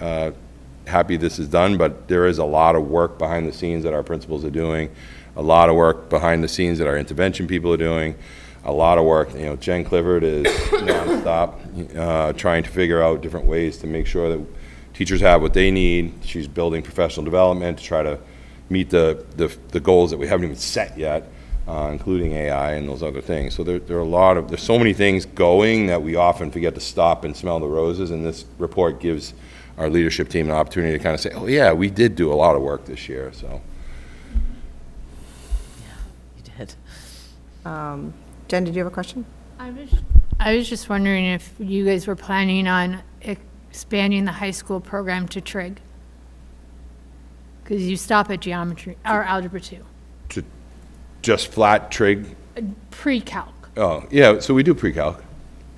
happy this is done, but there is a lot of work behind the scenes that our principals are doing, a lot of work behind the scenes that our intervention people are doing, a lot of work. Jen Clifford is nonstop trying to figure out different ways to make sure that teachers have what they need. She's building professional development to try to meet the goals that we haven't even set yet, including AI and those other things. So there are there's so many things going that we often forget to stop and smell the roses, and this report gives our leadership team an opportunity to kind of say, oh yeah, we did do a lot of work this year. So. You did. Jen, did you have a question? I was just wondering if you guys were planning on expanding the high school program to trig, because you stop at geometry or algebra 2. Just flat trig? Pre-calc. Oh, yeah, so we do pre-calc.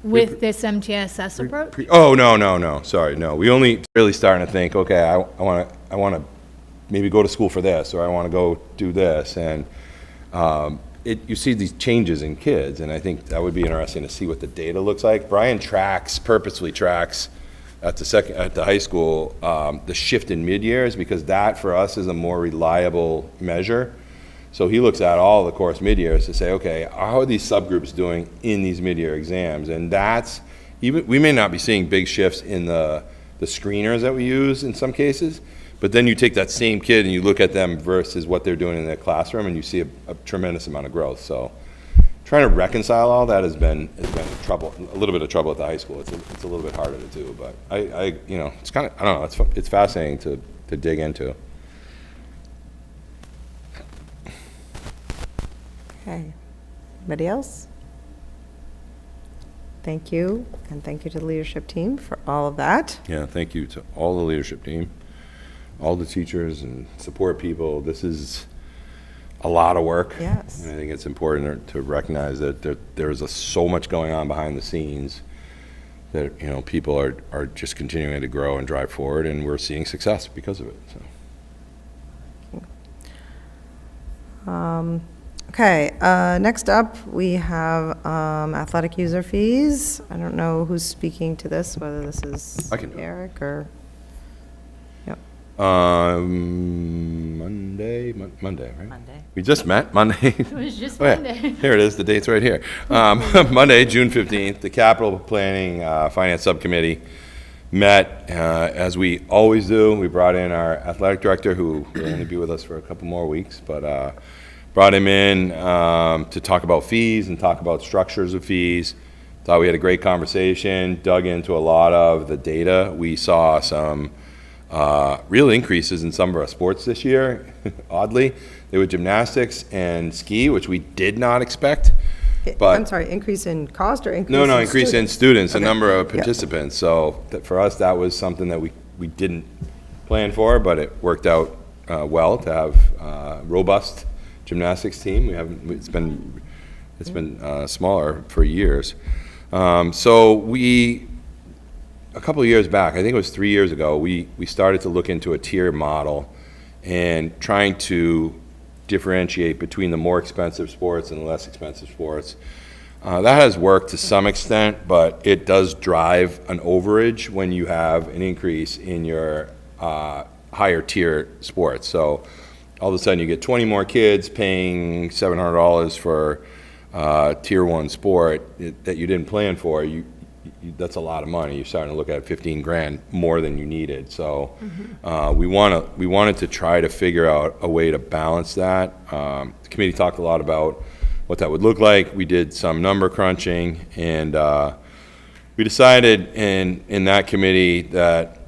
With this MTSS approach? Oh, no, sorry, no. We only really starting to think, okay, I want to maybe go to school for this, or I want to go do this, and you see these changes in kids, and I think that would be interesting to see what the data looks like. Brian purposely tracks at the high school the shift in mid-years, because that for us is a more reliable measure. So he looks at all the course mid-years to say, okay, how are these subgroups doing in these mid-year exams? And that's, we may not be seeing big shifts in the screeners that we use in some cases, but then you take that same kid and you look at them versus what they're doing in their classroom, and you see a tremendous amount of growth. So trying to reconcile all that has been a little bit of trouble at the high school. It's a little bit harder to do, but it's kind of, I don't know, it's fascinating to dig into. Okay. Anybody else? Thank you, and thank you to the leadership team for all of that. Yeah, thank you to all the leadership team, all the teachers and support people. This is a lot of work. Yes. And I think it's important to recognize that there's so much going on behind the scenes that, people are just continuing to grow and drive forward, and we're seeing success because of it. So. Okay, next up, we have athletic user fees. I don't know who's speaking to this, whether this is I can do it. Eric or... Yep. Monday, right? Monday. We just met, Monday. It was just Oh, yeah. Monday. Here it is, the date's right here. Monday, June 15th, the Capital Planning Finance Subcommittee met, as we always do. We brought in our athletic director, who will only be with us for a couple more weeks, but brought him in to talk about fees and talk about structures of fees. Thought we had a great conversation, dug into a lot of the data. We saw some real increases in some of our sports this year, oddly. They were gymnastics and ski, which we did not expect. But I'm sorry, increase in cost or increase no, in increase in students? students, Okay. a number of Yeah. participants. So for us, that was something that we didn't plan for, but it worked out well to have a robust gymnastics team. It's been smaller for years. So a couple of years back, I think it was 3 years ago, we started to look into a tier model and trying to differentiate between the more expensive sports and the less expensive sports. That has worked to some extent, but it does drive an overage when you have an increase in your higher tier sports. So all of a sudden you get 20 more kids paying $700 for tier 1 sport that you didn't plan for. That's a lot of money. You're starting to look at 15 grand more than you needed. So we wanted to try to figure out a way to balance that. The committee talked a lot about what that would look like. We did some number crunching, and we decided in that committee that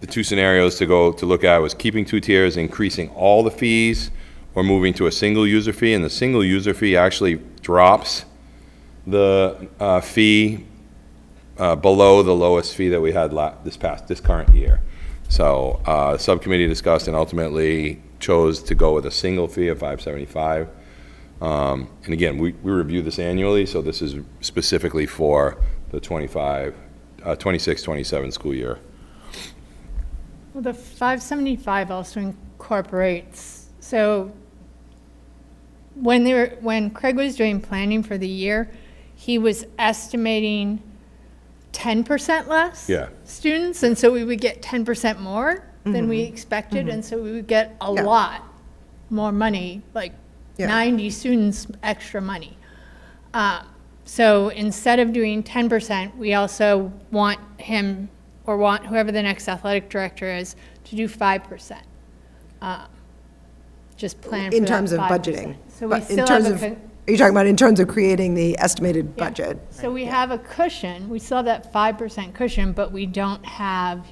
the two scenarios to look at was keeping 2 tiers, increasing all the fees, or moving to a single user fee. And the single user fee actually drops the fee below the lowest fee that we had this current year. So the subcommittee discussed and ultimately chose to go with a single fee of $575. And again, we review this annually, so this is specifically for the 26-27 school year. Well, the 575 also incorporates, so when Craig was doing planning for the year, he was estimating 10% less Yeah. students, and so we would get 10% more than we expected, and so we would get a lot more money, like 90 students extra money. So instead of doing 10%, we also want him, or want whoever the next athletic director is, to do 5%. Just plan for In that terms of 5%. budgeting. So we But in still terms have of, a. are you talking about in terms of creating the estimated Yeah. budget? So we have a cushion, we still have that 5% cushion, but we don't have,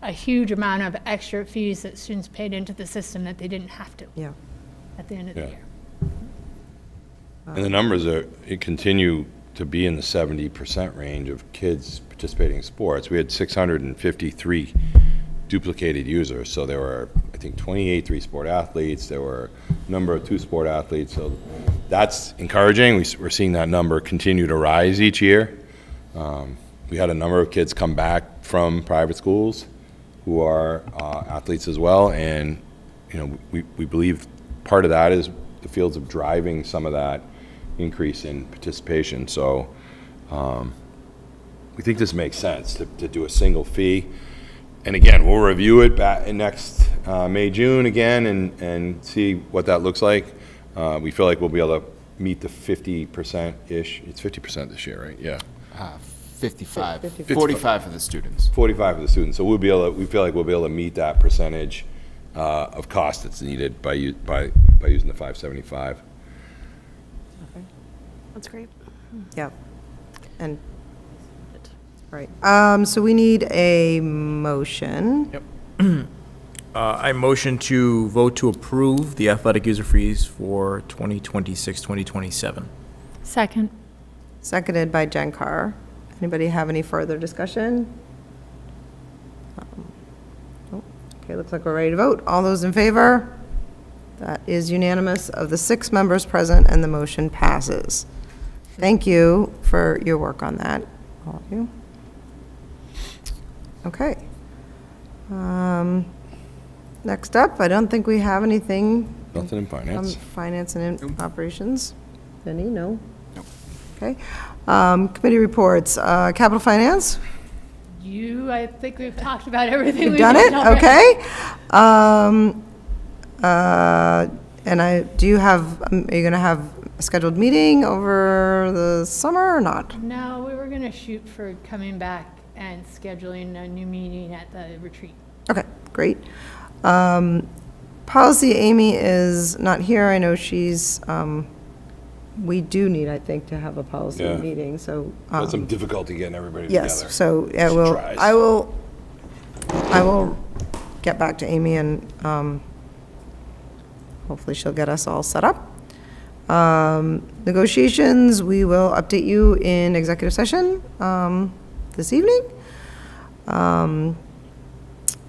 a huge amount of extra fees that students paid into the system that they didn't have to Yeah. at the end of the Yeah. year. And the numbers continue to be in the 70% range of kids participating in sports. We had 653 duplicated users, so there were, I think, 28 3-sport athletes, there were a number of 2-sport athletes, so that's encouraging. We're seeing that number continue to rise each year. We had a number of kids come back from private schools who are athletes as well, and we believe part of that is the fields of driving some of that increase in participation. So we think this makes sense to do a single fee. And again, we'll review it back in next May, June again and see what that looks like. We feel like we'll be able to meet the 50%-ish. It's 50% this year, right? Yeah. 55. 55. 45 for the students. 45 for the students. So we feel like we'll be able to meet that percentage of cost that's needed by using the 575. That's great. Yep. And, right. So we need a motion. Yep. I motion to vote to approve the athletic user fees for 2026, 2027. Second. Seconded by Jen Carr. Anybody have any further discussion? Okay, looks like we're ready to vote. All those in favor? That is unanimous of the 6 members present, and the motion passes. Thank you for your work on that, all of you. Okay. Next up, I don't think we have anything Nothing in from finance. finance and operations. Any? No? Okay. Committee reports. Capital Finance? I think we've talked about everything. We've done it? already. Okay. do you have, are you going to have a scheduled meeting over the summer or not? No, we were going to shoot for coming back and scheduling a new meeting at the retreat. Okay, great. Policy, Amy is not here. I know she's, we do need, I think, to have a policy Yeah. meeting, so. Had some difficulty getting everybody together. Yes, so yeah, She tries. I will get back to Amy and hopefully she'll get us all set up. Negotiations, we will update you in executive session this evening.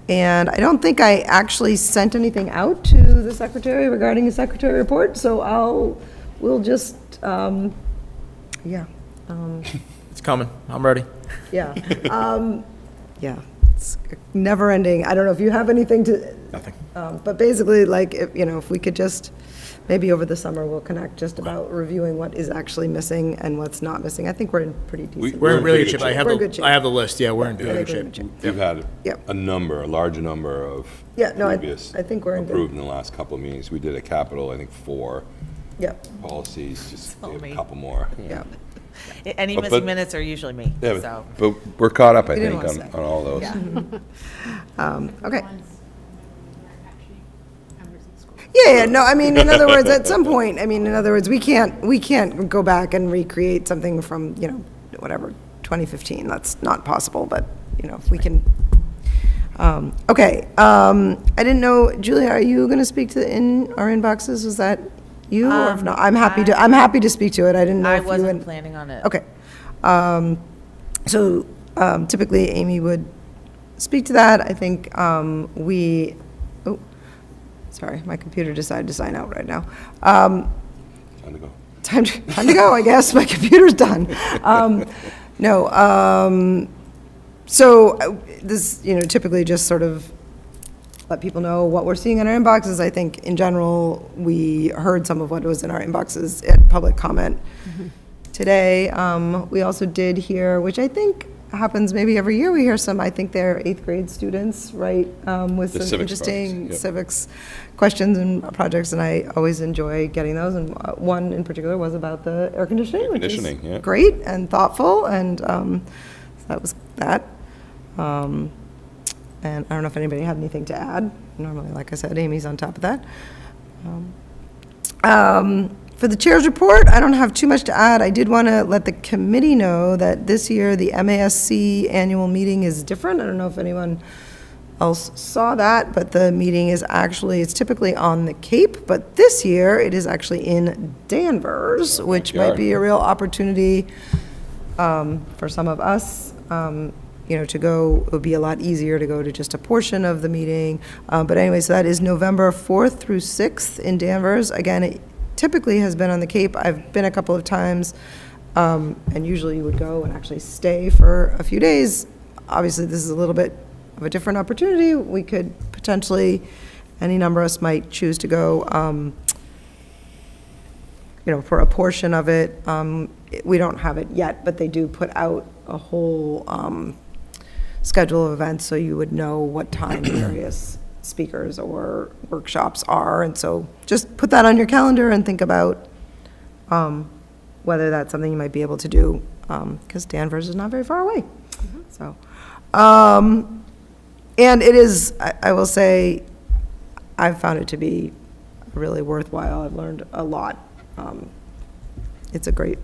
And I don't think I actually sent anything out to the secretary regarding a secretary report, so we'll just, yeah. It's coming. I'm ready. Yeah. Yeah, it's never ending. I don't know if you have anything to. Nothing. But basically, like, if we could just, maybe over the summer, we'll connect just about reviewing what is actually missing and what's not missing. I think we're in pretty decent. We're in really pretty good shape. good I shape. have We're in good shape. I have the list. Yeah, we're in Yeah, really I think we're good in shape. good shape. We've had Yep. a larger number of Yeah, no, previous I think we're in good. approved in the last couple of meetings. We did a capital, I think, 4 Yep, policies, just So a many. couple more. yeah. Any But- missing minutes are usually me, Yeah, so. but we're caught up, I We didn't think, wanna on say. all those. Yeah. Okay. Ones that are actually members of the school. Yeah, no, I mean, in other words, at some point, we can't go back and recreate something from, whatever, 2015. That's not possible, but, if we can. Okay, I didn't know, Julia, are you going to speak to our inboxes? Was that you or if not? I'm happy to speak to it. I didn't know I if you wasn't and. planning on it. Okay. So typically, Amy would speak to that. I think sorry, my computer decided to sign out right now. Time to go. Time to go, I guess. My computer's done. So this, typically just sort of let people know what we're seeing in our inboxes. I think in general, we heard some of what was in our inboxes at public comment today. We also did hear, which I think happens maybe every year, we hear some, I think they're 8th grade students, right, with The some civics interesting projects, yep. civics questions and projects, and I always enjoy getting those, and one in particular was about the air conditioning, which is conditioning, yeah. great and thoughtful, and so that was that. And I don't know if anybody had anything to add. Normally, like I said, Amy's on top of that. For the chair's report, I don't have too much to add. I did want to let the committee know that this year, the MASC annual meeting is different. I don't know if anyone else saw that, but the meeting is actually, it's typically on the Cape, but this year, it is actually in Danvers, which might be a real opportunity for some of us, to go. It would be a lot easier to go to just a portion of the meeting. But anyway, so that is November 4th through 6th in Danvers. Again, it typically has been on the Cape. I've been a couple of times, and usually you would go and actually stay for a few days. Obviously, this is a little bit of a different opportunity. We could potentially, any number of us might choose to go, for a portion of it. We don't have it yet, but they do put out a whole schedule of events, so you would know what time various speakers or workshops are. And so just put that on your calendar and think about whether that's something you might be able to do, because Danvers is not very far away. So, and it is, I will say, I've found it to be really worthwhile. I've learned a lot. It's a great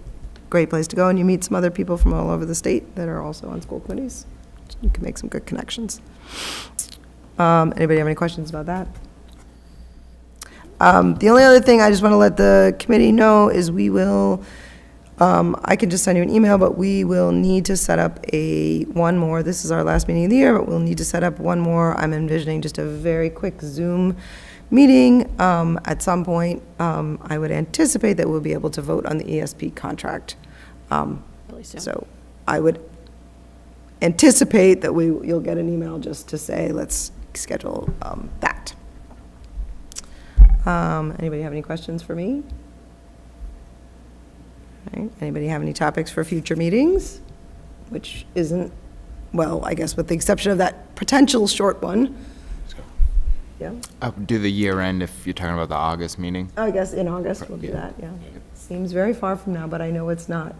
place to go, and you meet some other people from all over the state that are also on school committees. You can make some good connections. Anybody have any questions about that? The only other thing I just want to let the committee know is we will, I can just send you an email, but we will need to set up one more. This is our last meeting of the year, but we'll need to set up one more. I'm envisioning just a very quick Zoom meeting at some point. I would anticipate that we'll be able to vote on the ESP contract. So I would anticipate that you'll get an email just to say, let's schedule that. Anybody have any questions for me? All right. Anybody have any topics for future meetings? Which isn't, well, I guess with the exception of that potential short one. Yeah? Do the year end if you're talking about the August meeting. I guess in August we'll do that, yeah. Seems very far from now, but I know it's not.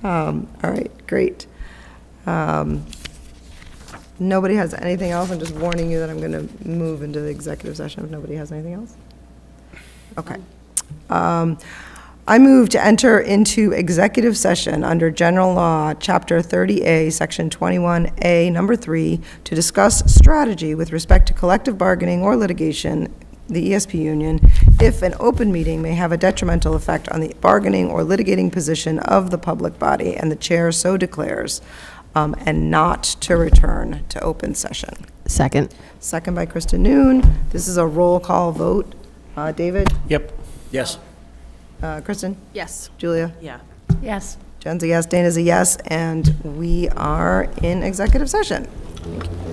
All right, great. Nobody has anything else? I'm just warning you that I'm going to move into the executive session if nobody has anything else. Okay. I move to enter into executive session under General Law, Chapter 30A, Section 21A, Number 3, to discuss strategy with respect to collective bargaining or litigation, the ESP union, if an open meeting may have a detrimental effect on the bargaining or litigating position of the public body, and the chair so declares, and not to return to open session. Second. Second by Krista Noon. This is a roll call vote. David? Yep. Yes. Kristen? Yes. Julia? Yeah. Yes. Jen's a yes, Dana's a yes, and we are in executive session. Thank you.